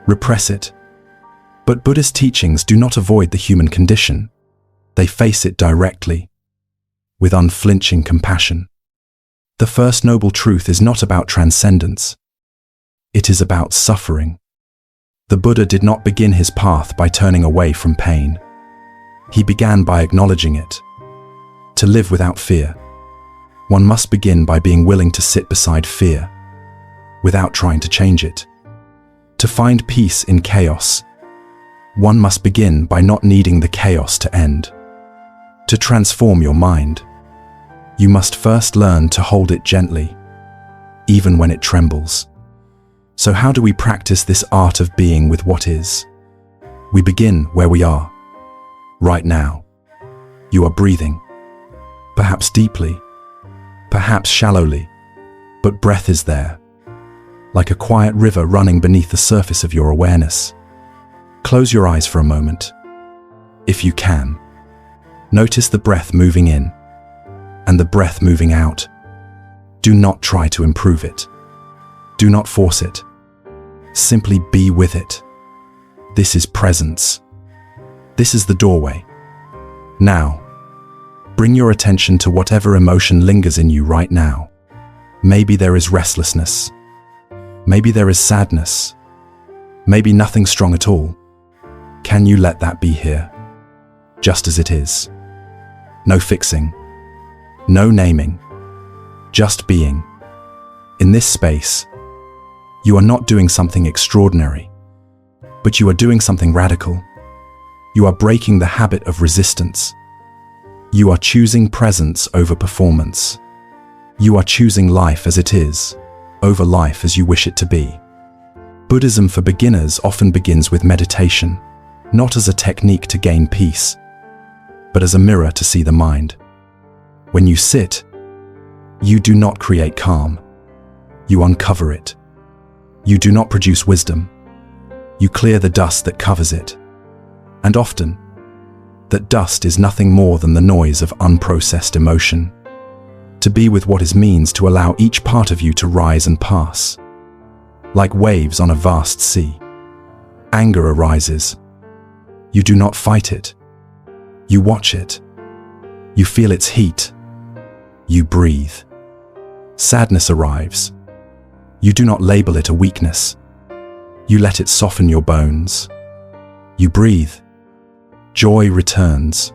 repress it. But Buddhist teachings do not avoid the human condition. They face it directly, with unflinching compassion. The first noble truth is not about transcendence. It is about suffering. The Buddha did not begin his path by turning away from pain. He began by acknowledging it. To live without fear, one must begin by being willing to sit beside fear, without trying to change it. To find peace in chaos, one must begin by not needing the chaos to end. To transform your mind, you must first learn to hold it gently, even when it trembles. So how do we practice this art of being with what is? We begin where we are, right now. You are breathing, perhaps deeply, perhaps shallowly, but breath is there, like a quiet river running beneath the surface of your awareness. Close your eyes for a moment, if you can. Notice the breath moving in and the breath moving out. Do not try to improve it. Do not force it. Simply be with it. This is presence. This is the doorway. Now, bring your attention to whatever emotion lingers in you right now. Maybe there is restlessness. Maybe there is sadness. Maybe nothing strong at all. Can you let that be here, just as it is? No fixing, no naming, just being. In this space, you are not doing something extraordinary, but you are doing something radical. You are breaking the habit of resistance. You are choosing presence over performance. You are choosing life as it is, over life as you wish it to be. Buddhism for beginners often begins with meditation, not as a technique to gain peace, but as a mirror to see the mind. When you sit, you do not create calm. You uncover it. You do not produce wisdom. You clear the dust that covers it. and often, that dust is nothing more than the noise of unprocessed emotion. To be with what is means to allow each part of you to rise and pass. Like waves on a vast sea. Anger arises. You do not fight it. You watch it. You feel its heat. You breathe. Sadness arrives. You do not label it a weakness. You let it soften your bones. You breathe. Joy returns.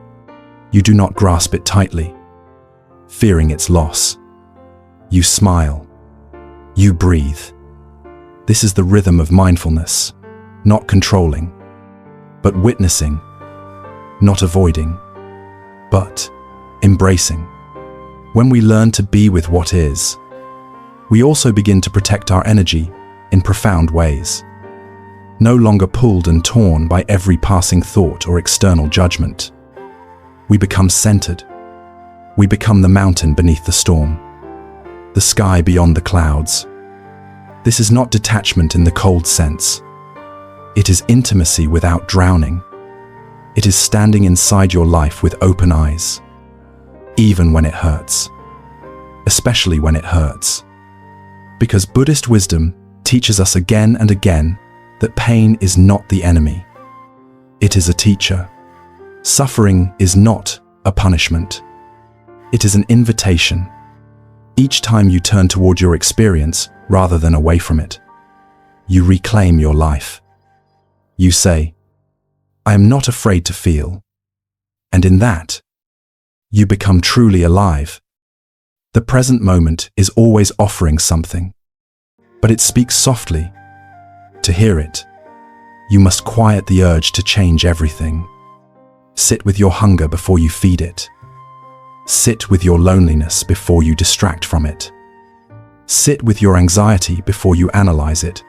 You do not grasp it tightly, fearing its loss. You smile. You breathe. This is the rhythm of mindfulness, not controlling, but witnessing, not avoiding, but embracing. When we learn to be with what is, we also begin to protect our energy in profound ways. No longer pulled and torn by every passing thought or external judgment. We become centered. We become the mountain beneath the storm, the sky beyond the clouds. This is not detachment in the cold sense. It is intimacy without drowning. It is standing inside your life with open eyes, even when it hurts, especially when it hurts. Because Buddhist wisdom teaches us again and again that pain is not the enemy. It is a teacher. Suffering is not a punishment. It is an invitation. Each time you turn toward your experience rather than away from it, you reclaim your life. You say, I am not afraid to feel. And in that, you become truly alive. The present moment is always offering something, but it speaks softly. To hear it, you must quiet the urge to change everything. Sit with your hunger before you feed it. Sit with your loneliness before you distract from it. Sit with your anxiety before you analyze it.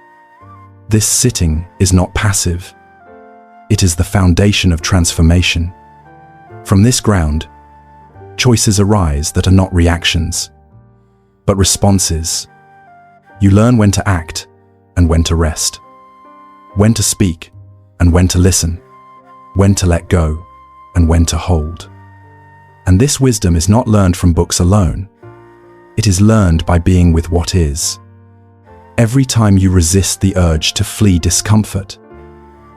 This sitting is not passive. It is the foundation of transformation. From this ground, choices arise that are not reactions, but responses. You learn when to act and when to rest, when to speak and when to listen, when to let go and when to hold. And this wisdom is not learned from books alone. It is learned by being with what is. Every time you resist the urge to flee discomfort,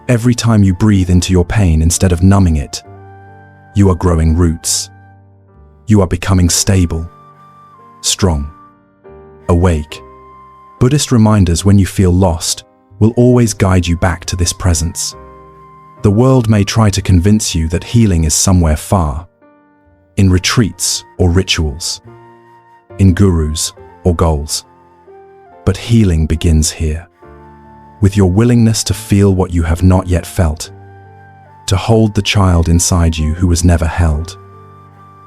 every time you breathe into your pain instead of numbing it, you are growing roots. You are becoming stable, strong, awake. Buddhist reminders when you feel lost will always guide you back to this presence. The world may try to convince you that healing is somewhere far, in retreats or rituals, in gurus or goals. But healing begins here, with your willingness to feel what you have not yet felt, to hold the child inside you who was never held,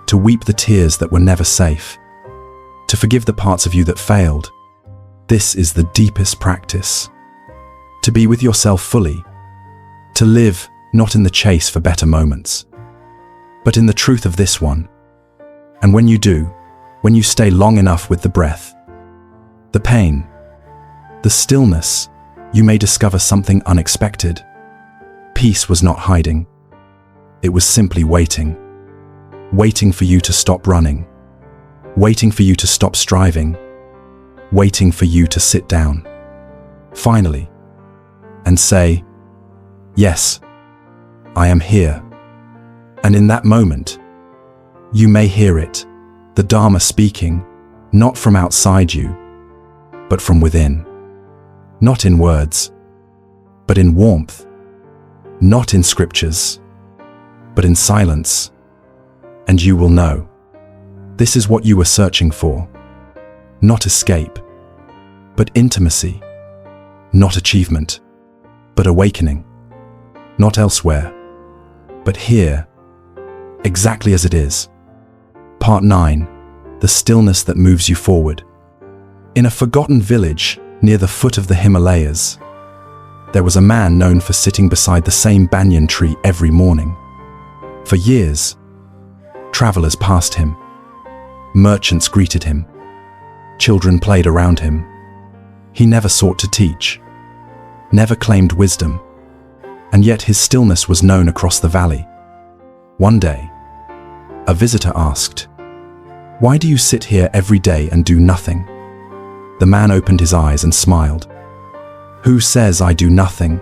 to weep the tears that were never safe, to forgive the parts of you that failed. This is the deepest practice. To be with yourself fully, to live not in the chase for better moments, but in the truth of this one. And when you do, when you stay long enough with the breath, the pain, the stillness, you may discover something unexpected. Peace was not hiding. It was simply waiting. Waiting for you to stop running. Waiting for you to stop striving. Waiting for you to sit down. Finally, and say, yes, I am here. And in that moment, you may hear it, the Dharma speaking, not from outside you, but from within. Not in words, but in warmth. Not in scriptures, but in silence. And you will know. This is what you were searching for. Not escape, but intimacy. Not achievement, but awakening. Not elsewhere, but here, exactly as it is. Part 9. The stillness that moves you forward. In a forgotten village near the foot of the Himalayas, there was a man known for sitting beside the same banyan tree every morning. For years, travelers passed him. Merchants greeted him. Children played around him. He never sought to teach, never claimed wisdom, and yet his stillness was known across the valley. One day, a visitor asked, "Why do you sit here every day and do nothing?" The man opened his eyes and smiled. "Who says I do nothing?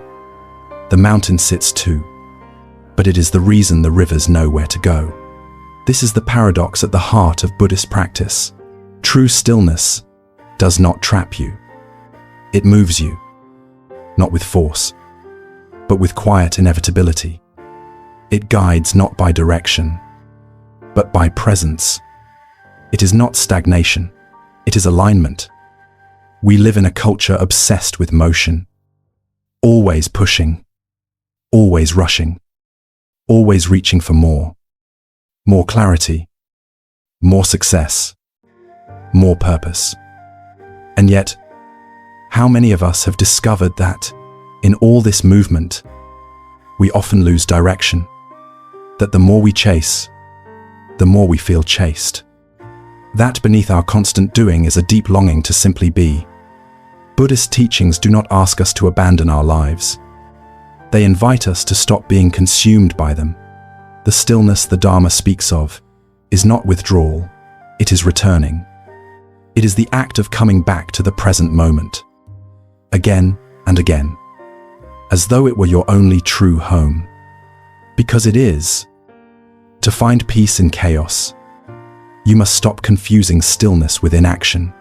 The mountain sits too, but it is the reason the rivers know where to go." This is the paradox at the heart of Buddhist practice. True stillness does not trap you. It moves you, not with force, but with quiet inevitability. It guides not by direction, but by presence. It is not stagnation, it is alignment. We live in a culture obsessed with motion, always pushing, always rushing, always reaching for more clarity, more success, more purpose. And yet, how many of us have discovered that in all this movement, we often lose direction, that the more we chase, the more we feel chased. That beneath our constant doing is a deep longing to simply be. Buddhist teachings do not ask us to abandon our lives. They invite us to stop being consumed by them. The stillness the Dharma speaks of is not withdrawal, it is returning. It is the act of coming back to the present moment, again and again, as though it were your only true home. Because it is. To find peace in chaos, you must stop confusing stillness with inaction.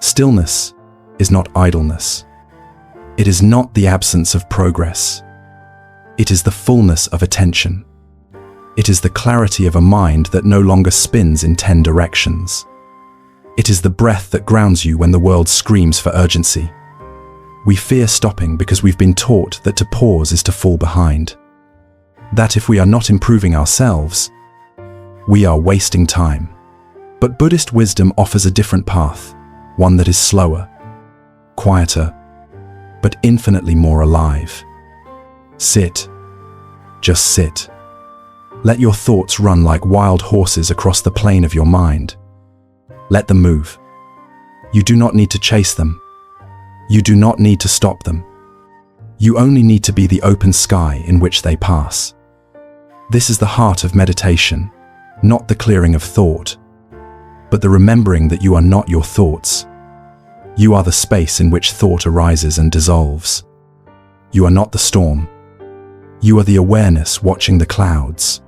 Stillness is not idleness. It is not the absence of progress. It is the fullness of attention. It is the clarity of a mind that no longer spins in 10 directions. It is the breath that grounds you when the world screams for urgency. We fear stopping because we've been taught that to pause is to fall behind. That if we are not improving ourselves, we are wasting time. But Buddhist wisdom offers a different path, one that is slower, quieter, but infinitely more alive. Sit. Just sit. Let your thoughts run like wild horses across the plain of your mind. Let them move. You do not need to chase them. You do not need to stop them. You only need to be the open sky in which they pass. This is the heart of meditation, not the clearing of thought, but the remembering that you are not your thoughts. You are the space in which thought arises and dissolves. You are not the storm. You are the awareness watching the clouds.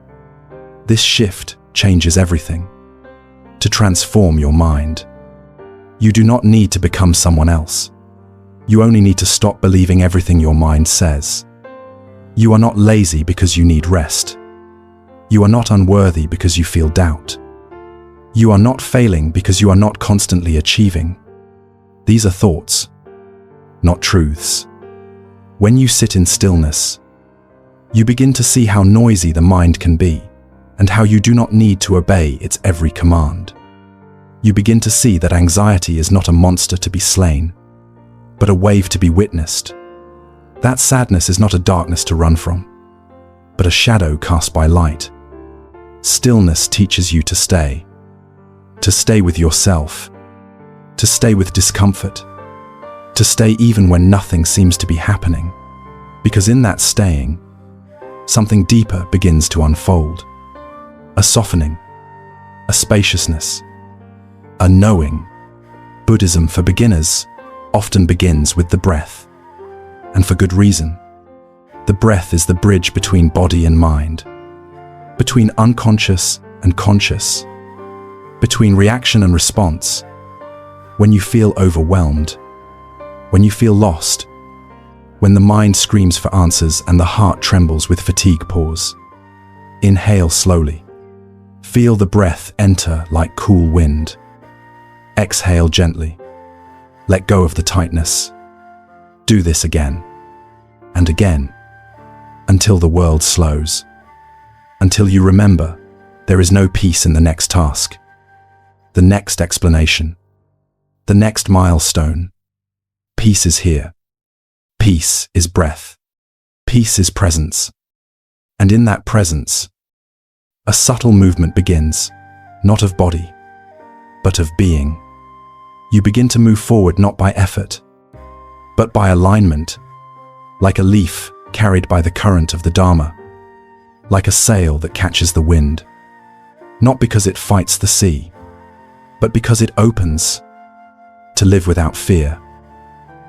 This shift changes everything. To transform your mind, you do not need to become someone else. You only need to stop believing everything your mind says. You are not lazy because you need rest. You are not unworthy because you feel doubt. You are not failing because you are not constantly achieving. These are thoughts, not truths. When you sit in stillness, you begin to see how noisy the mind can be and how you do not need to obey its every command. You begin to see that anxiety is not a monster to be slain, but a wave to be witnessed. That sadness is not a darkness to run from, but a shadow cast by light. Stillness teaches you to stay with yourself, to stay with discomfort, to stay even when nothing seems to be happening, because in that staying, something deeper begins to unfold. A softening, a spaciousness, a knowing. Buddhism for beginners often begins with the breath, and for good reason. The breath is the bridge between body and mind, between unconscious and conscious, between reaction and response. When you feel overwhelmed, when you feel lost, when the mind screams for answers and the heart trembles with fatigue, pause. Inhale slowly. Feel the breath enter like cool wind. Exhale gently. Let go of the tightness. Do this again and again until the world slows. Until you remember there is no peace in the next task, the next explanation, the next milestone. Peace is here. Peace is breath. Peace is presence. And in that presence, a subtle movement begins, not of body, but of being. You begin to move forward not by effort, but by alignment, like a leaf carried by the current of the Dharma, like a sail that catches the wind, not because it fights the sea, but because it opens. To live without fear,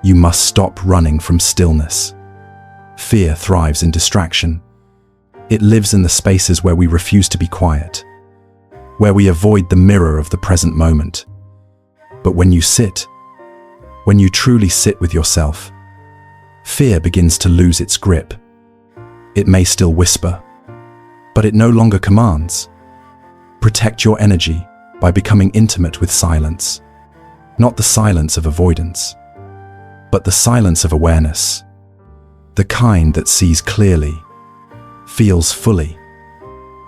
you must stop running from stillness. Fear thrives in distraction. It lives in the spaces where we refuse to be quiet, where we avoid the mirror of the present moment. But when you sit, when you truly sit with yourself, fear begins to lose its grip. It may still whisper, but it no longer commands. Protect your energy by becoming intimate with silence, not the silence of avoidance, but the silence of awareness, the kind that sees clearly, feels fully,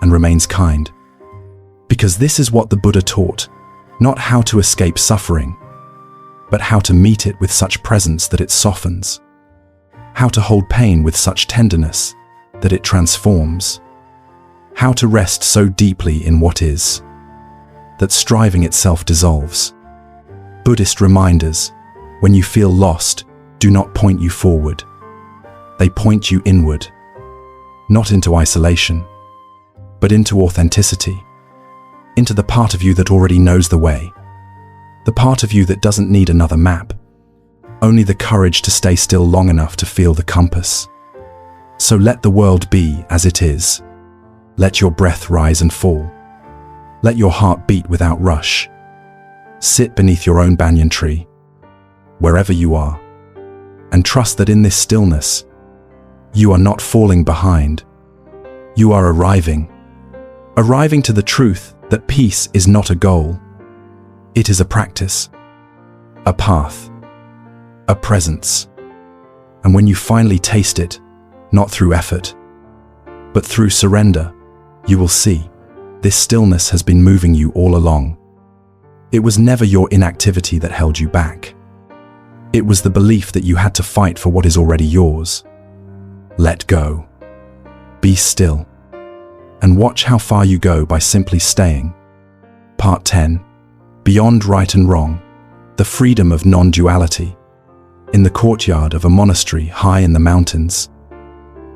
and remains kind. Because this is what the Buddha taught, not how to escape suffering, but how to meet it with such presence that it softens, how to hold pain with such tenderness that it transforms, how to rest so deeply in what is, that striving itself dissolves. Buddhist reminders, when you feel lost, do not point you forward. They point you inward, not into isolation, but into authenticity, into the part of you that already knows the way, the part of you that doesn't need another map, only the courage to stay still long enough to feel the compass. So let the world be as it is. Let your breath rise and fall. Let your heart beat without rush. Sit beneath your own banyan tree, wherever you are, and trust that in this stillness, you are not falling behind. You are arriving to the truth that peace is not a goal. It is a practice, a path, a presence. And when you finally taste it, not through effort, but through surrender, you will see this stillness has been moving you all along. It was never your inactivity that held you back. It was the belief that you had to fight for what is already yours. Let go. Be still. And watch how far you go by simply staying. Part 10. Beyond right and wrong. The freedom of non-duality. In the courtyard of a monastery high in the mountains,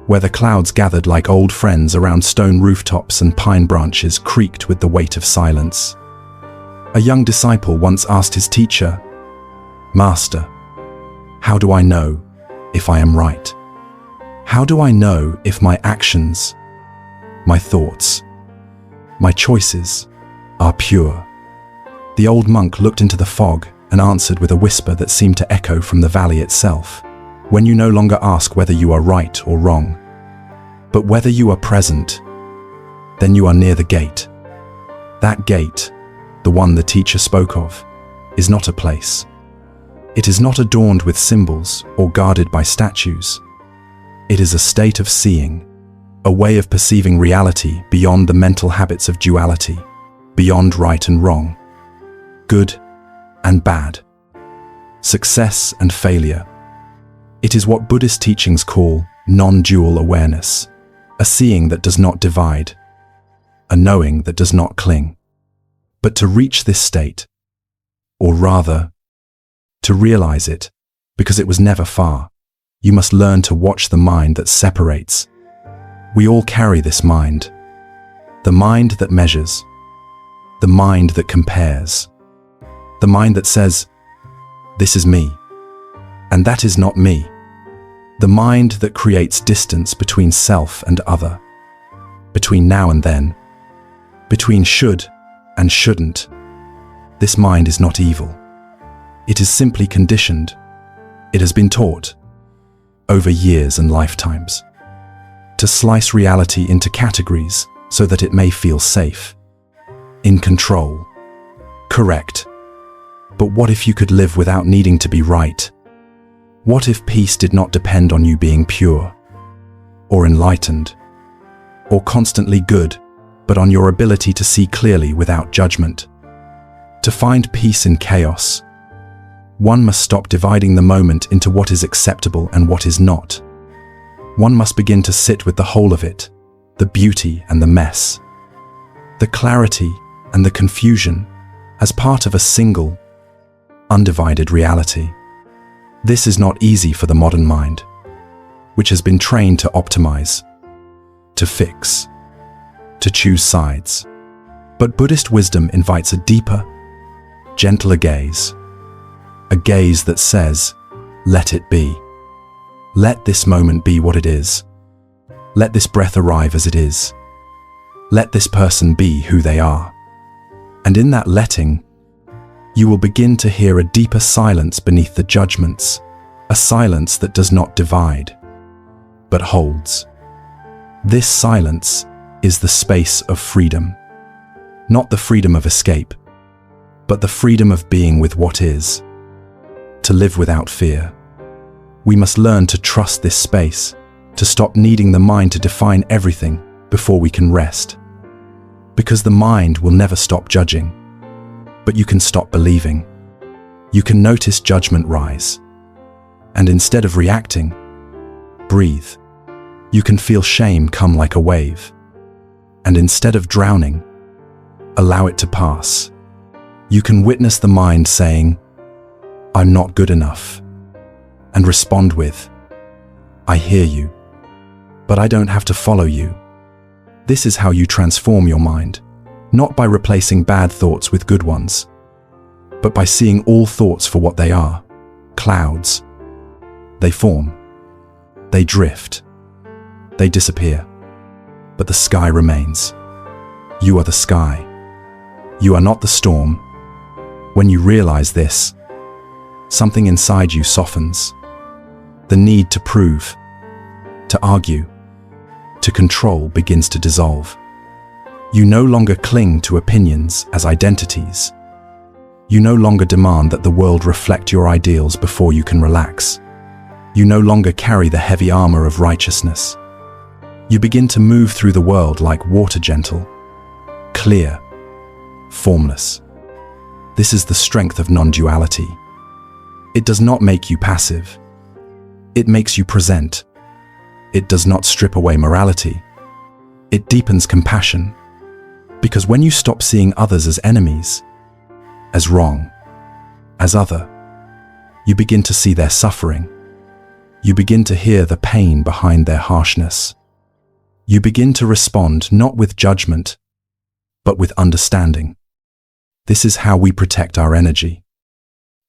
where the clouds gathered like old friends around stone rooftops and pine branches creaked with the weight of silence, a young disciple once asked his teacher, "Master, how do I know if I am right? How do I know if my actions, my thoughts, my choices are pure?" The old monk looked into the fog and answered with a whisper that seemed to echo from the valley itself. When you no longer ask whether you are right or wrong, but whether you are present, then you are near the gate. That gate, the one the teacher spoke of, is not a place. It is not adorned with symbols or guarded by statues. It is a state of seeing, a way of perceiving reality beyond the mental habits of duality, beyond right and wrong, good and bad, success and failure. It is what Buddhist teachings call non-dual awareness, a seeing that does not divide, a knowing that does not cling. But to reach this state, or rather, to realize it, because it was never far, you must learn to watch the mind that separates. We all carry this mind, the mind that measures, the mind that compares, the mind that says, "This is me, and that is not me." The mind that creates distance between self and other, between now and then, between should and shouldn't. This mind is not evil. It is simply conditioned. It has been taught, over years and lifetimes, to slice reality into categories so that it may feel safe, in control, correct. But what if you could live without needing to be right? What if peace did not depend on you being pure, or enlightened, or constantly good, but on your ability to see clearly without judgment? To find peace in chaos, one must stop dividing the moment into what is acceptable and what is not. One must begin to sit with the whole of it, the beauty and the mess, the clarity and the confusion, as part of a single, undivided reality. This is not easy for the modern mind. which has been trained to optimize, to fix, to choose sides. But Buddhist wisdom invites a deeper, gentler gaze. A gaze that says, let it be. Let this moment be what it is. Let this breath arrive as it is. Let this person be who they are. And in that letting, you will begin to hear a deeper silence beneath the judgments, a silence that does not divide, but holds. This silence is the space of freedom. Not the freedom of escape, but the freedom of being with what is. To live without fear. We must learn to trust this space, to stop needing the mind to define everything before we can rest. Because the mind will never stop judging, but you can stop believing. You can notice judgment rise, and instead of reacting, breathe. You can feel shame come like a wave, and instead of drowning, allow it to pass. You can witness the mind saying, I'm not good enough, and respond with, I hear you, but I don't have to follow you. This is how you transform your mind, not by replacing bad thoughts with good ones, but by seeing all thoughts for what they are, clouds. They form, they drift, they disappear, but the sky remains. You are the sky. You are not the storm. When you realize this, something inside you softens. The need to prove, to argue, to control begins to dissolve. You no longer cling to opinions as identities. You no longer demand that the world reflect your ideals before you can relax. You no longer carry the heavy armor of righteousness. You begin to move through the world like water, gentle, clear, formless. This is the strength of non-duality. It does not make you passive. It makes you present. It does not strip away morality. It deepens compassion. Because when you stop seeing others as enemies, as wrong, as other, you begin to see their suffering. You begin to hear the pain behind their harshness. You begin to respond not with judgment, but with understanding. This is how we protect our energy.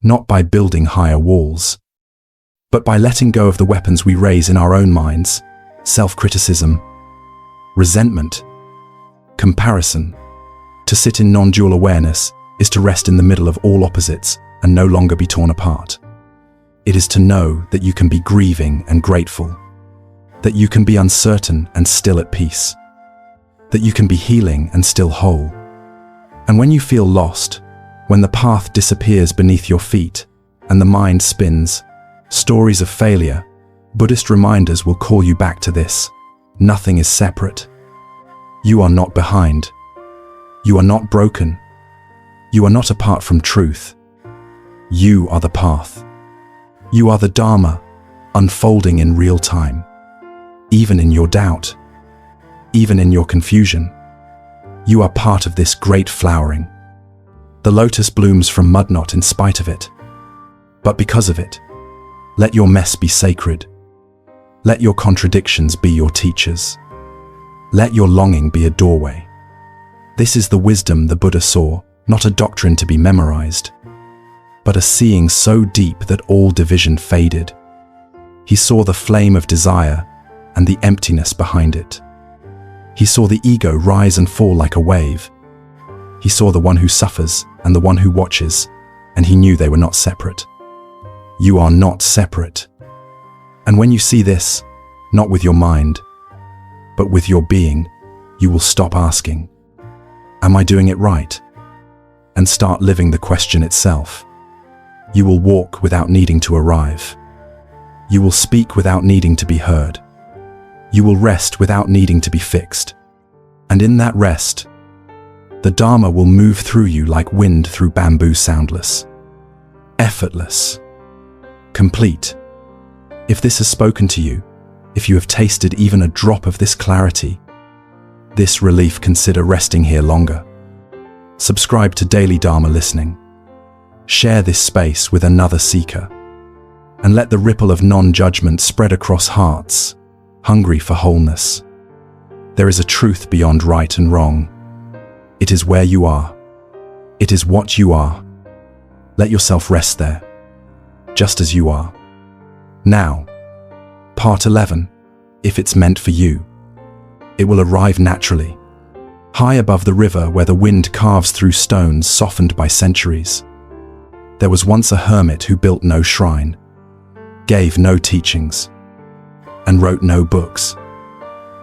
Not by building higher walls, but by letting go of the weapons we raise in our own minds, self-criticism, resentment, comparison. To sit in non-dual awareness is to rest in the middle of all opposites and no longer be torn apart. It is to know that you can be grieving and grateful, that you can be uncertain and still at peace, that you can be healing and still whole. And when you feel lost, when the path disappears beneath your feet and the mind spins, stories of failure, Buddhist reminders will call you back to this. Nothing is separate. You are not behind. You are not broken. You are not apart from truth. You are the path. You are the Dharma, unfolding in real time. Even in your doubt, even in your confusion, you are part of this great flowering. The lotus blooms from mud not in spite of it, but because of it. Let your mess be sacred. Let your contradictions be your teachers. Let your longing be a doorway. This is the wisdom the Buddha saw, not a doctrine to be memorized, but a seeing so deep that all division faded. He saw the flame of desire and the emptiness behind it. He saw the ego rise and fall like a wave. He saw the one who suffers and the one who watches, and he knew they were not separate. You are not separate. And when you see this, not with your mind, but with your being, you will stop asking, am I doing it right? And start living the question itself. You will walk without needing to arrive. You will speak without needing to be heard. You will rest without needing to be fixed. And in that rest, the Dharma will move through you like wind through bamboo, soundless, effortless, complete. If this has spoken to you, if you have tasted even a drop of this clarity, this relief, consider resting here longer. Subscribe to Daily Dharma Listening. Share this space with another seeker. and let the ripple of non-judgment spread across hearts, hungry for wholeness. There is a truth beyond right and wrong. It is where you are. It is what you are. Let yourself rest there, just as you are. Now, part 11, if it's meant for you. It will arrive naturally, high above the river where the wind carves through stones softened by centuries. There was once a hermit who built no shrine, gave no teachings, and wrote no books.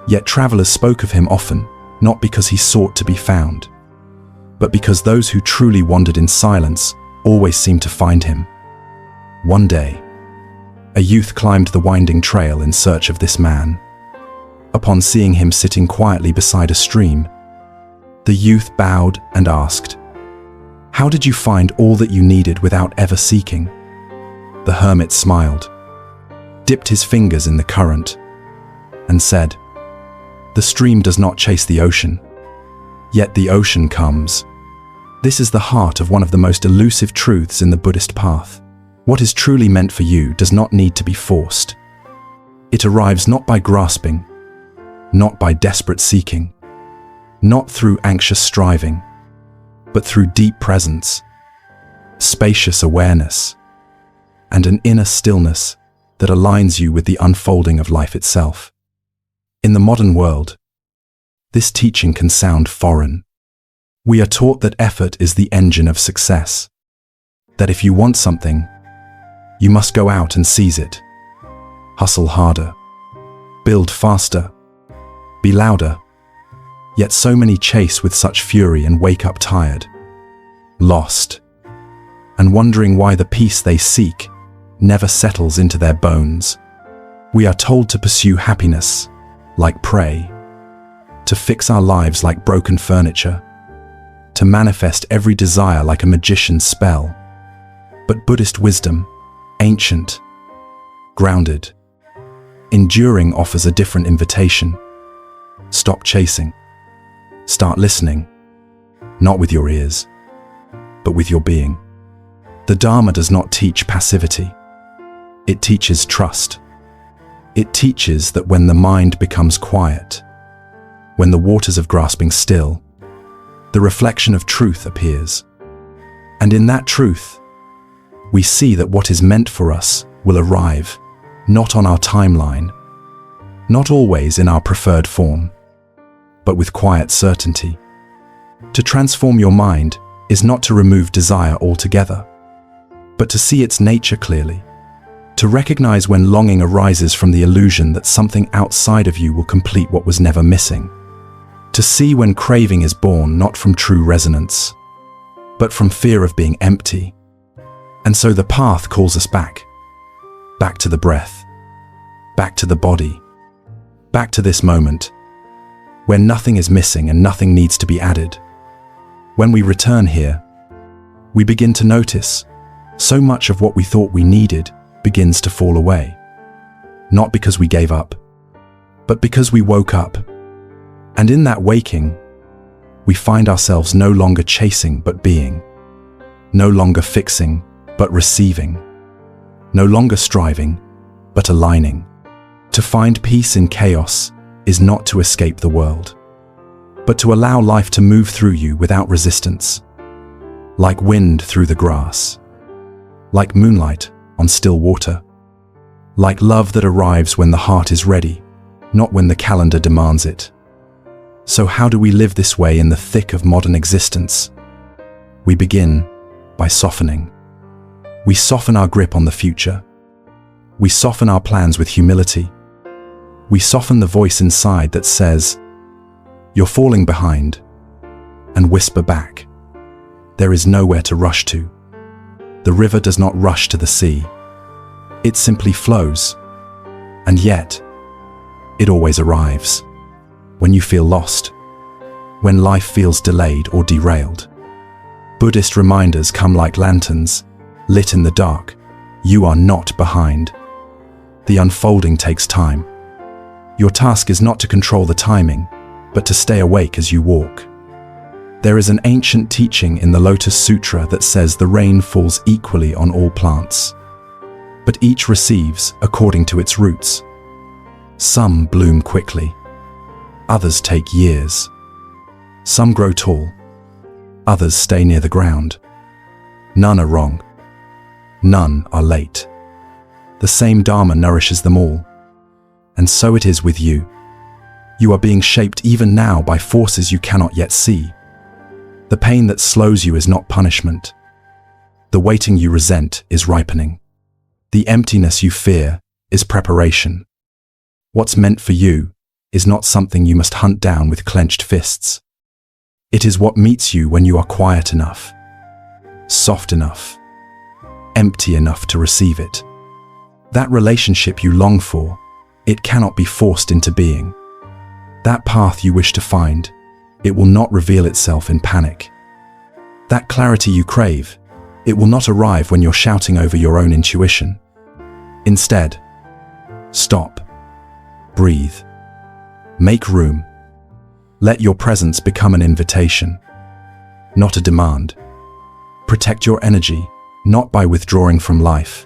Yet travelers spoke of him often, not because he sought to be found, but because those who truly wandered in silence always seemed to find him. One day, a youth climbed the winding trail in search of this man. Upon seeing him sitting quietly beside a stream, the youth bowed and asked, "How did you find all that you needed without ever seeking?" The hermit smiled, dipped his fingers in the current, and said, "The stream does not chase the ocean, yet the ocean comes." This is the heart of one of the most elusive truths in the Buddhist path. What is truly meant for you does not need to be forced. It arrives not by grasping, not by desperate seeking, not through anxious striving, but through deep presence, spacious awareness, and an inner stillness that aligns you with the unfolding of life itself. In the modern world, this teaching can sound foreign. We are taught that effort is the engine of success, that if you want something, you must go out and seize it, hustle harder, build faster, be louder. Yet so many chase with such fury and wake up tired, lost, and wondering why the peace they seek never settles into their bones. We are told to pursue happiness like prey, to fix our lives like broken furniture, to manifest every desire like a magician's spell. But Buddhist wisdom, ancient, grounded, enduring, offers a different invitation. Stop chasing. Start listening, not with your ears, but with your being. The Dharma does not teach passivity. It teaches trust. It teaches that when the mind becomes quiet, when the waters of grasping still, the reflection of truth appears. And in that truth, we see that what is meant for us will arrive, not on our timeline, not always in our preferred form, but with quiet certainty. To transform your mind is not to remove desire altogether, but to see its nature clearly, to recognize when longing arises from the illusion that something outside of you will complete what was never missing, to see when craving is born not from true resonance, but from fear of being empty. And so the path calls us back to the breath, back to the body, back to this moment, where nothing is missing and nothing needs to be added. When we return here, we begin to notice so much of what we thought we needed begins to fall away. Not because we gave up, but because we woke up. And in that waking, we find ourselves no longer chasing but being, no longer fixing but receiving, no longer striving but aligning. To find peace in chaos is not to escape the world, but to allow life to move through you without resistance, like wind through the grass, like moonlight on still water, like love that arrives when the heart is ready, not when the calendar demands it. So how do we live this way in the thick of modern existence? We begin by softening. We soften our grip on the future. We soften our plans with humility. We soften the voice inside that says, "You're falling behind," and whisper back, "There is nowhere to rush to." The river does not rush to the sea. It simply flows. And yet, it always arrives. When you feel lost, when life feels delayed or derailed, Buddhist reminders come like lanterns, lit in the dark. You are not behind. The unfolding takes time. Your task is not to control the timing, but to stay awake as you walk. There is an ancient teaching in the Lotus Sutra that says the rain falls equally on all plants. but each receives according to its roots. Some bloom quickly, others take years. Some grow tall, others stay near the ground. None are wrong, none are late. The same Dharma nourishes them all, and so it is with you. You are being shaped even now by forces you cannot yet see. The pain that slows you is not punishment. The waiting you resent is ripening. The emptiness you fear is preparation. What's meant for you is not something you must hunt down with clenched fists. It is what meets you when you are quiet enough, soft enough, empty enough to receive it. That relationship you long for, it cannot be forced into being. That path you wish to find, it will not reveal itself in panic. That clarity you crave, it will not arrive when you're shouting over your own intuition. Instead, stop, breathe, make room. Let your presence become an invitation, not a demand. Protect your energy, not by withdrawing from life,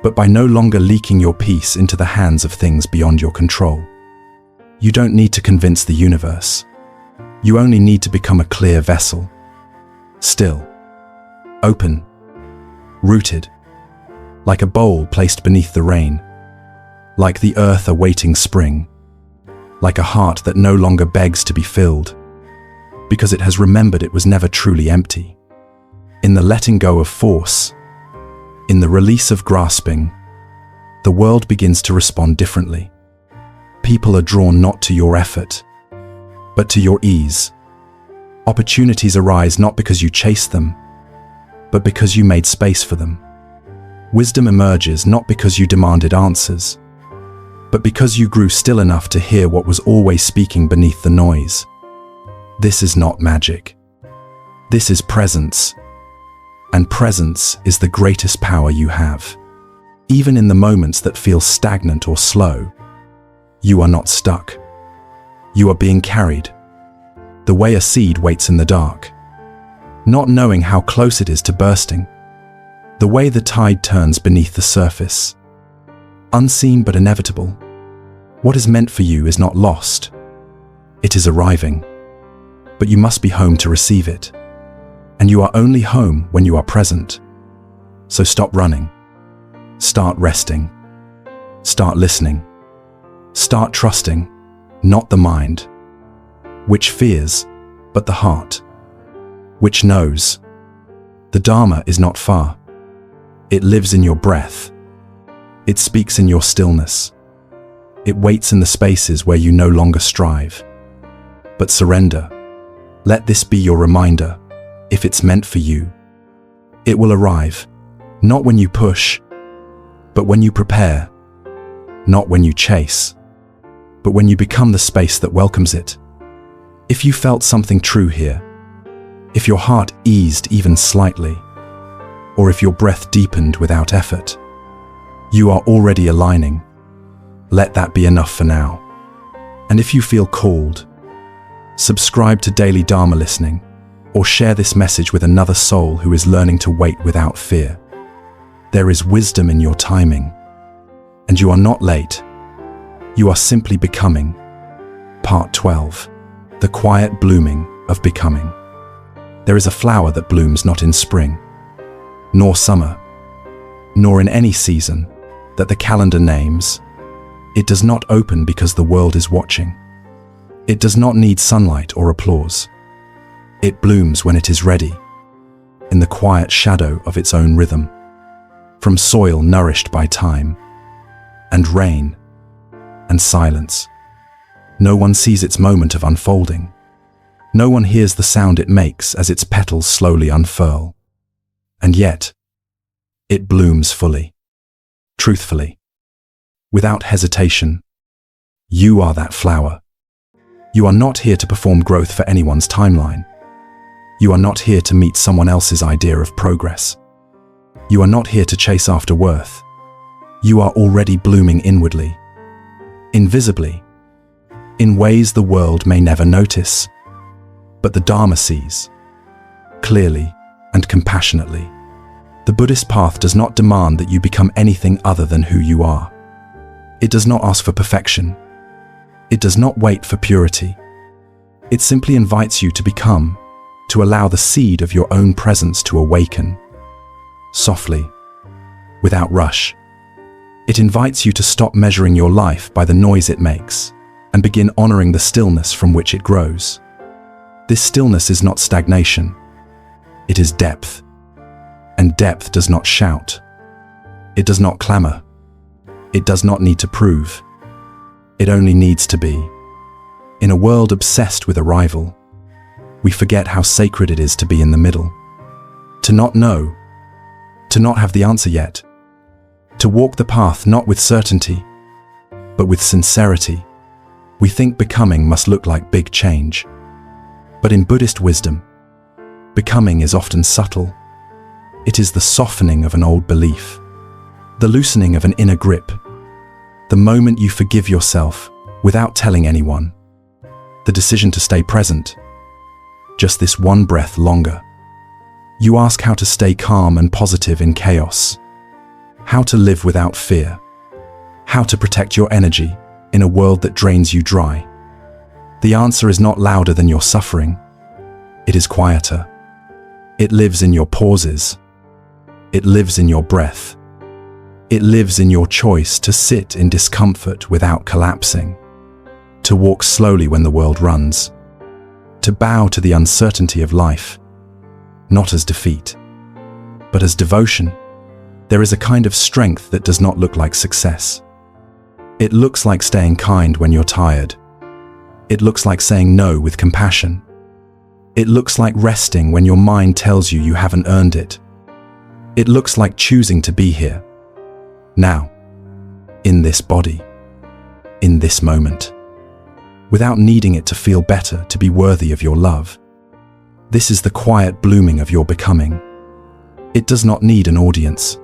but by no longer leaking your peace into the hands of things beyond your control. You don't need to convince the universe. You only need to become a clear vessel. Still, open, rooted, like a bowl placed beneath the rain, like the earth awaiting spring, like a heart that no longer begs to be filled, because it has remembered it was never truly empty. In the letting go of force, in the release of grasping, the world begins to respond differently. People are drawn not to your effort, but to your ease. Opportunities arise not because you chase them, but because you made space for them. Wisdom emerges not because you demanded answers, but because you grew still enough to hear what was always speaking beneath the noise. This is not magic. This is presence, and presence is the greatest power you have. Even in the moments that feel stagnant or slow, you are not stuck. You are being carried, the way a seed waits in the dark, not knowing how close it is to bursting. The way the tide turns beneath the surface, unseen but inevitable. What is meant for you is not lost. It is arriving, but you must be home to receive it. And you are only home when you are present. So stop running. Start resting. Start listening. Start trusting, not the mind, which fears, but the heart, which knows. The Dharma is not far. It lives in your breath. It speaks in your stillness. It waits in the spaces where you no longer strive. But surrender. Let this be your reminder. If it's meant for you, it will arrive, not when you push, but when you prepare, not when you chase, but when you become the space that welcomes it. If you felt something true here, if your heart eased even slightly, or if your breath deepened without effort, you are already aligning. Let that be enough for now. And if you feel called, subscribe to Daily Dharma Listening, or share this message with another soul who is learning to wait without fear. There is wisdom in your timing, and you are not late. You are simply becoming. Part 12. The quiet blooming of becoming. There is a flower that blooms not in spring, nor summer, nor in any season that the calendar names. It does not open because the world is watching. It does not need sunlight or applause. It blooms when it is ready, in the quiet shadow of its own rhythm, from soil nourished by time, and rain, and silence. No one sees its moment of unfolding. No one hears the sound it makes as its petals slowly unfurl. And yet, it blooms fully, truthfully, without hesitation. You are that flower. You are not here to perform growth for anyone's timeline. You are not here to meet someone else's idea of progress. You are not here to chase after worth. You are already blooming inwardly, invisibly, in ways the world may never notice. But the Dharma sees, clearly and compassionately. The Buddhist path does not demand that you become anything other than who you are. It does not ask for perfection. It does not wait for purity. It simply invites you to become, to allow the seed of your own presence to awaken, softly, without rush. It invites you to stop measuring your life by the noise it makes and begin honoring the stillness from which it grows. This stillness is not stagnation. It is depth. And depth does not shout. It does not clamor. It does not need to prove. It only needs to be. In a world obsessed with arrival, we forget how sacred it is to be in the middle. To not know, to not have the answer yet, to walk the path not with certainty, but with sincerity. We think becoming must look like big change. But in Buddhist wisdom, becoming is often subtle. It is the softening of an old belief, the loosening of an inner grip, the moment you forgive yourself without telling anyone, the decision to stay present, just this one breath longer. You ask how to stay calm and positive in chaos, how to live without fear, how to protect your energy in a world that drains you dry. The answer is not louder than your suffering. It is quieter. It lives in your pauses. It lives in your breath. It lives in your choice to sit in discomfort without collapsing, to walk slowly when the world runs, to bow to the uncertainty of life, not as defeat, but as devotion. There is a kind of strength that does not look like success. It looks like staying kind when you're tired. It looks like saying no with compassion. It looks like resting when your mind tells you you haven't earned it. It looks like choosing to be here, now, in this body, in this moment, without needing it to feel better to be worthy of your love. This is the quiet blooming of your becoming. It does not need an audience.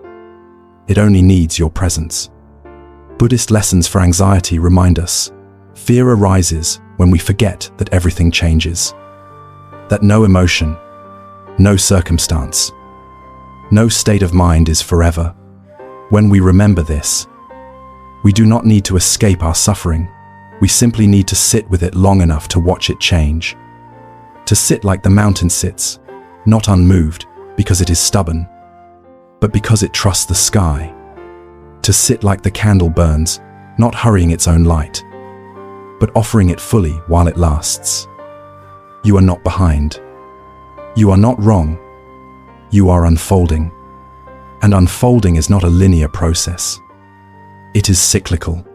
It only needs your presence. Buddhist lessons for anxiety remind us, fear arises when we forget that everything changes, that no emotion, no circumstance, no state of mind is forever. When we remember this, we do not need to escape our suffering. We simply need to sit with it long enough to watch it change. To sit like the mountain sits, not unmoved because it is stubborn, but because it trusts the sky. To sit like the candle burns, not hurrying its own light, but offering it fully while it lasts. You are not behind. You are not wrong. You are unfolding. And unfolding is not a linear process. It is cyclical.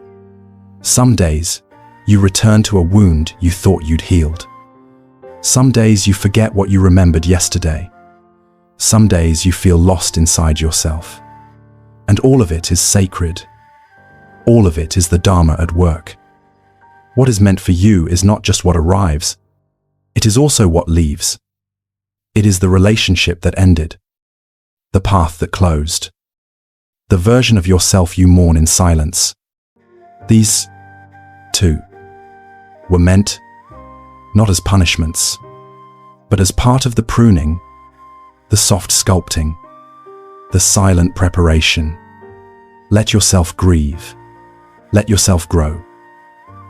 Some days, you return to a wound you thought you'd healed. Some days you forget what you remembered yesterday. Some days you feel lost inside yourself. And all of it is sacred. All of it is the Dharma at work. What is meant for you is not just what arrives. It is also what leaves. It is the relationship that ended, the path that closed, the version of yourself you mourn in silence. These, too, were meant not as punishments, but as part of the pruning, the soft sculpting, the silent preparation. Let yourself grieve. Let yourself grow.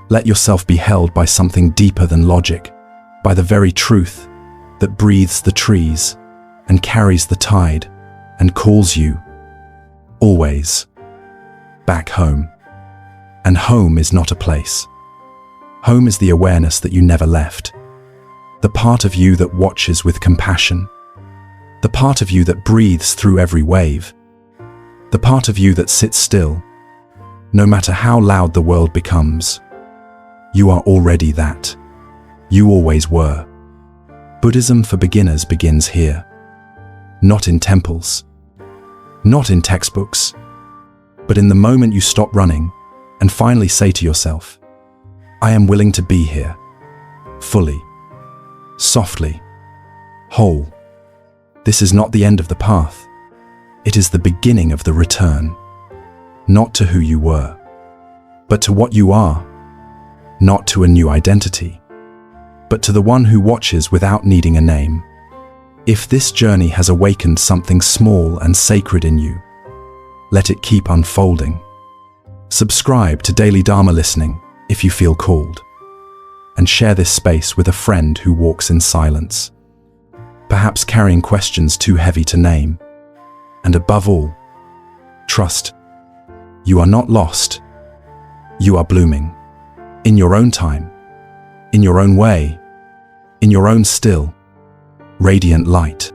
Let yourself be held by something deeper than logic, by the very truth that breathes the trees and carries the tide and calls you, always, back home. And home is not a place. Home is the awareness that you never left, the part of you that watches with compassion, the part of you that breathes through every wave, the part of you that sits still, no matter how loud the world becomes. You are already that. You always were. Buddhism for beginners begins here. Not in temples, not in textbooks, but in the moment you stop running and finally say to yourself, I am willing to be here, fully, softly, whole. This is not the end of the path. It is the beginning of the return, not to who you were, but to what you are, not to a new identity, but to the one who watches without needing a name, If this journey has awakened something small and sacred in you, let it keep unfolding. Subscribe to Daily Dharma Listening if you feel called, and share this space with a friend who walks in silence, perhaps carrying questions too heavy to name. And above all, trust. You are not lost. You are blooming. In your own time, in your own way, in your own still, radiant light.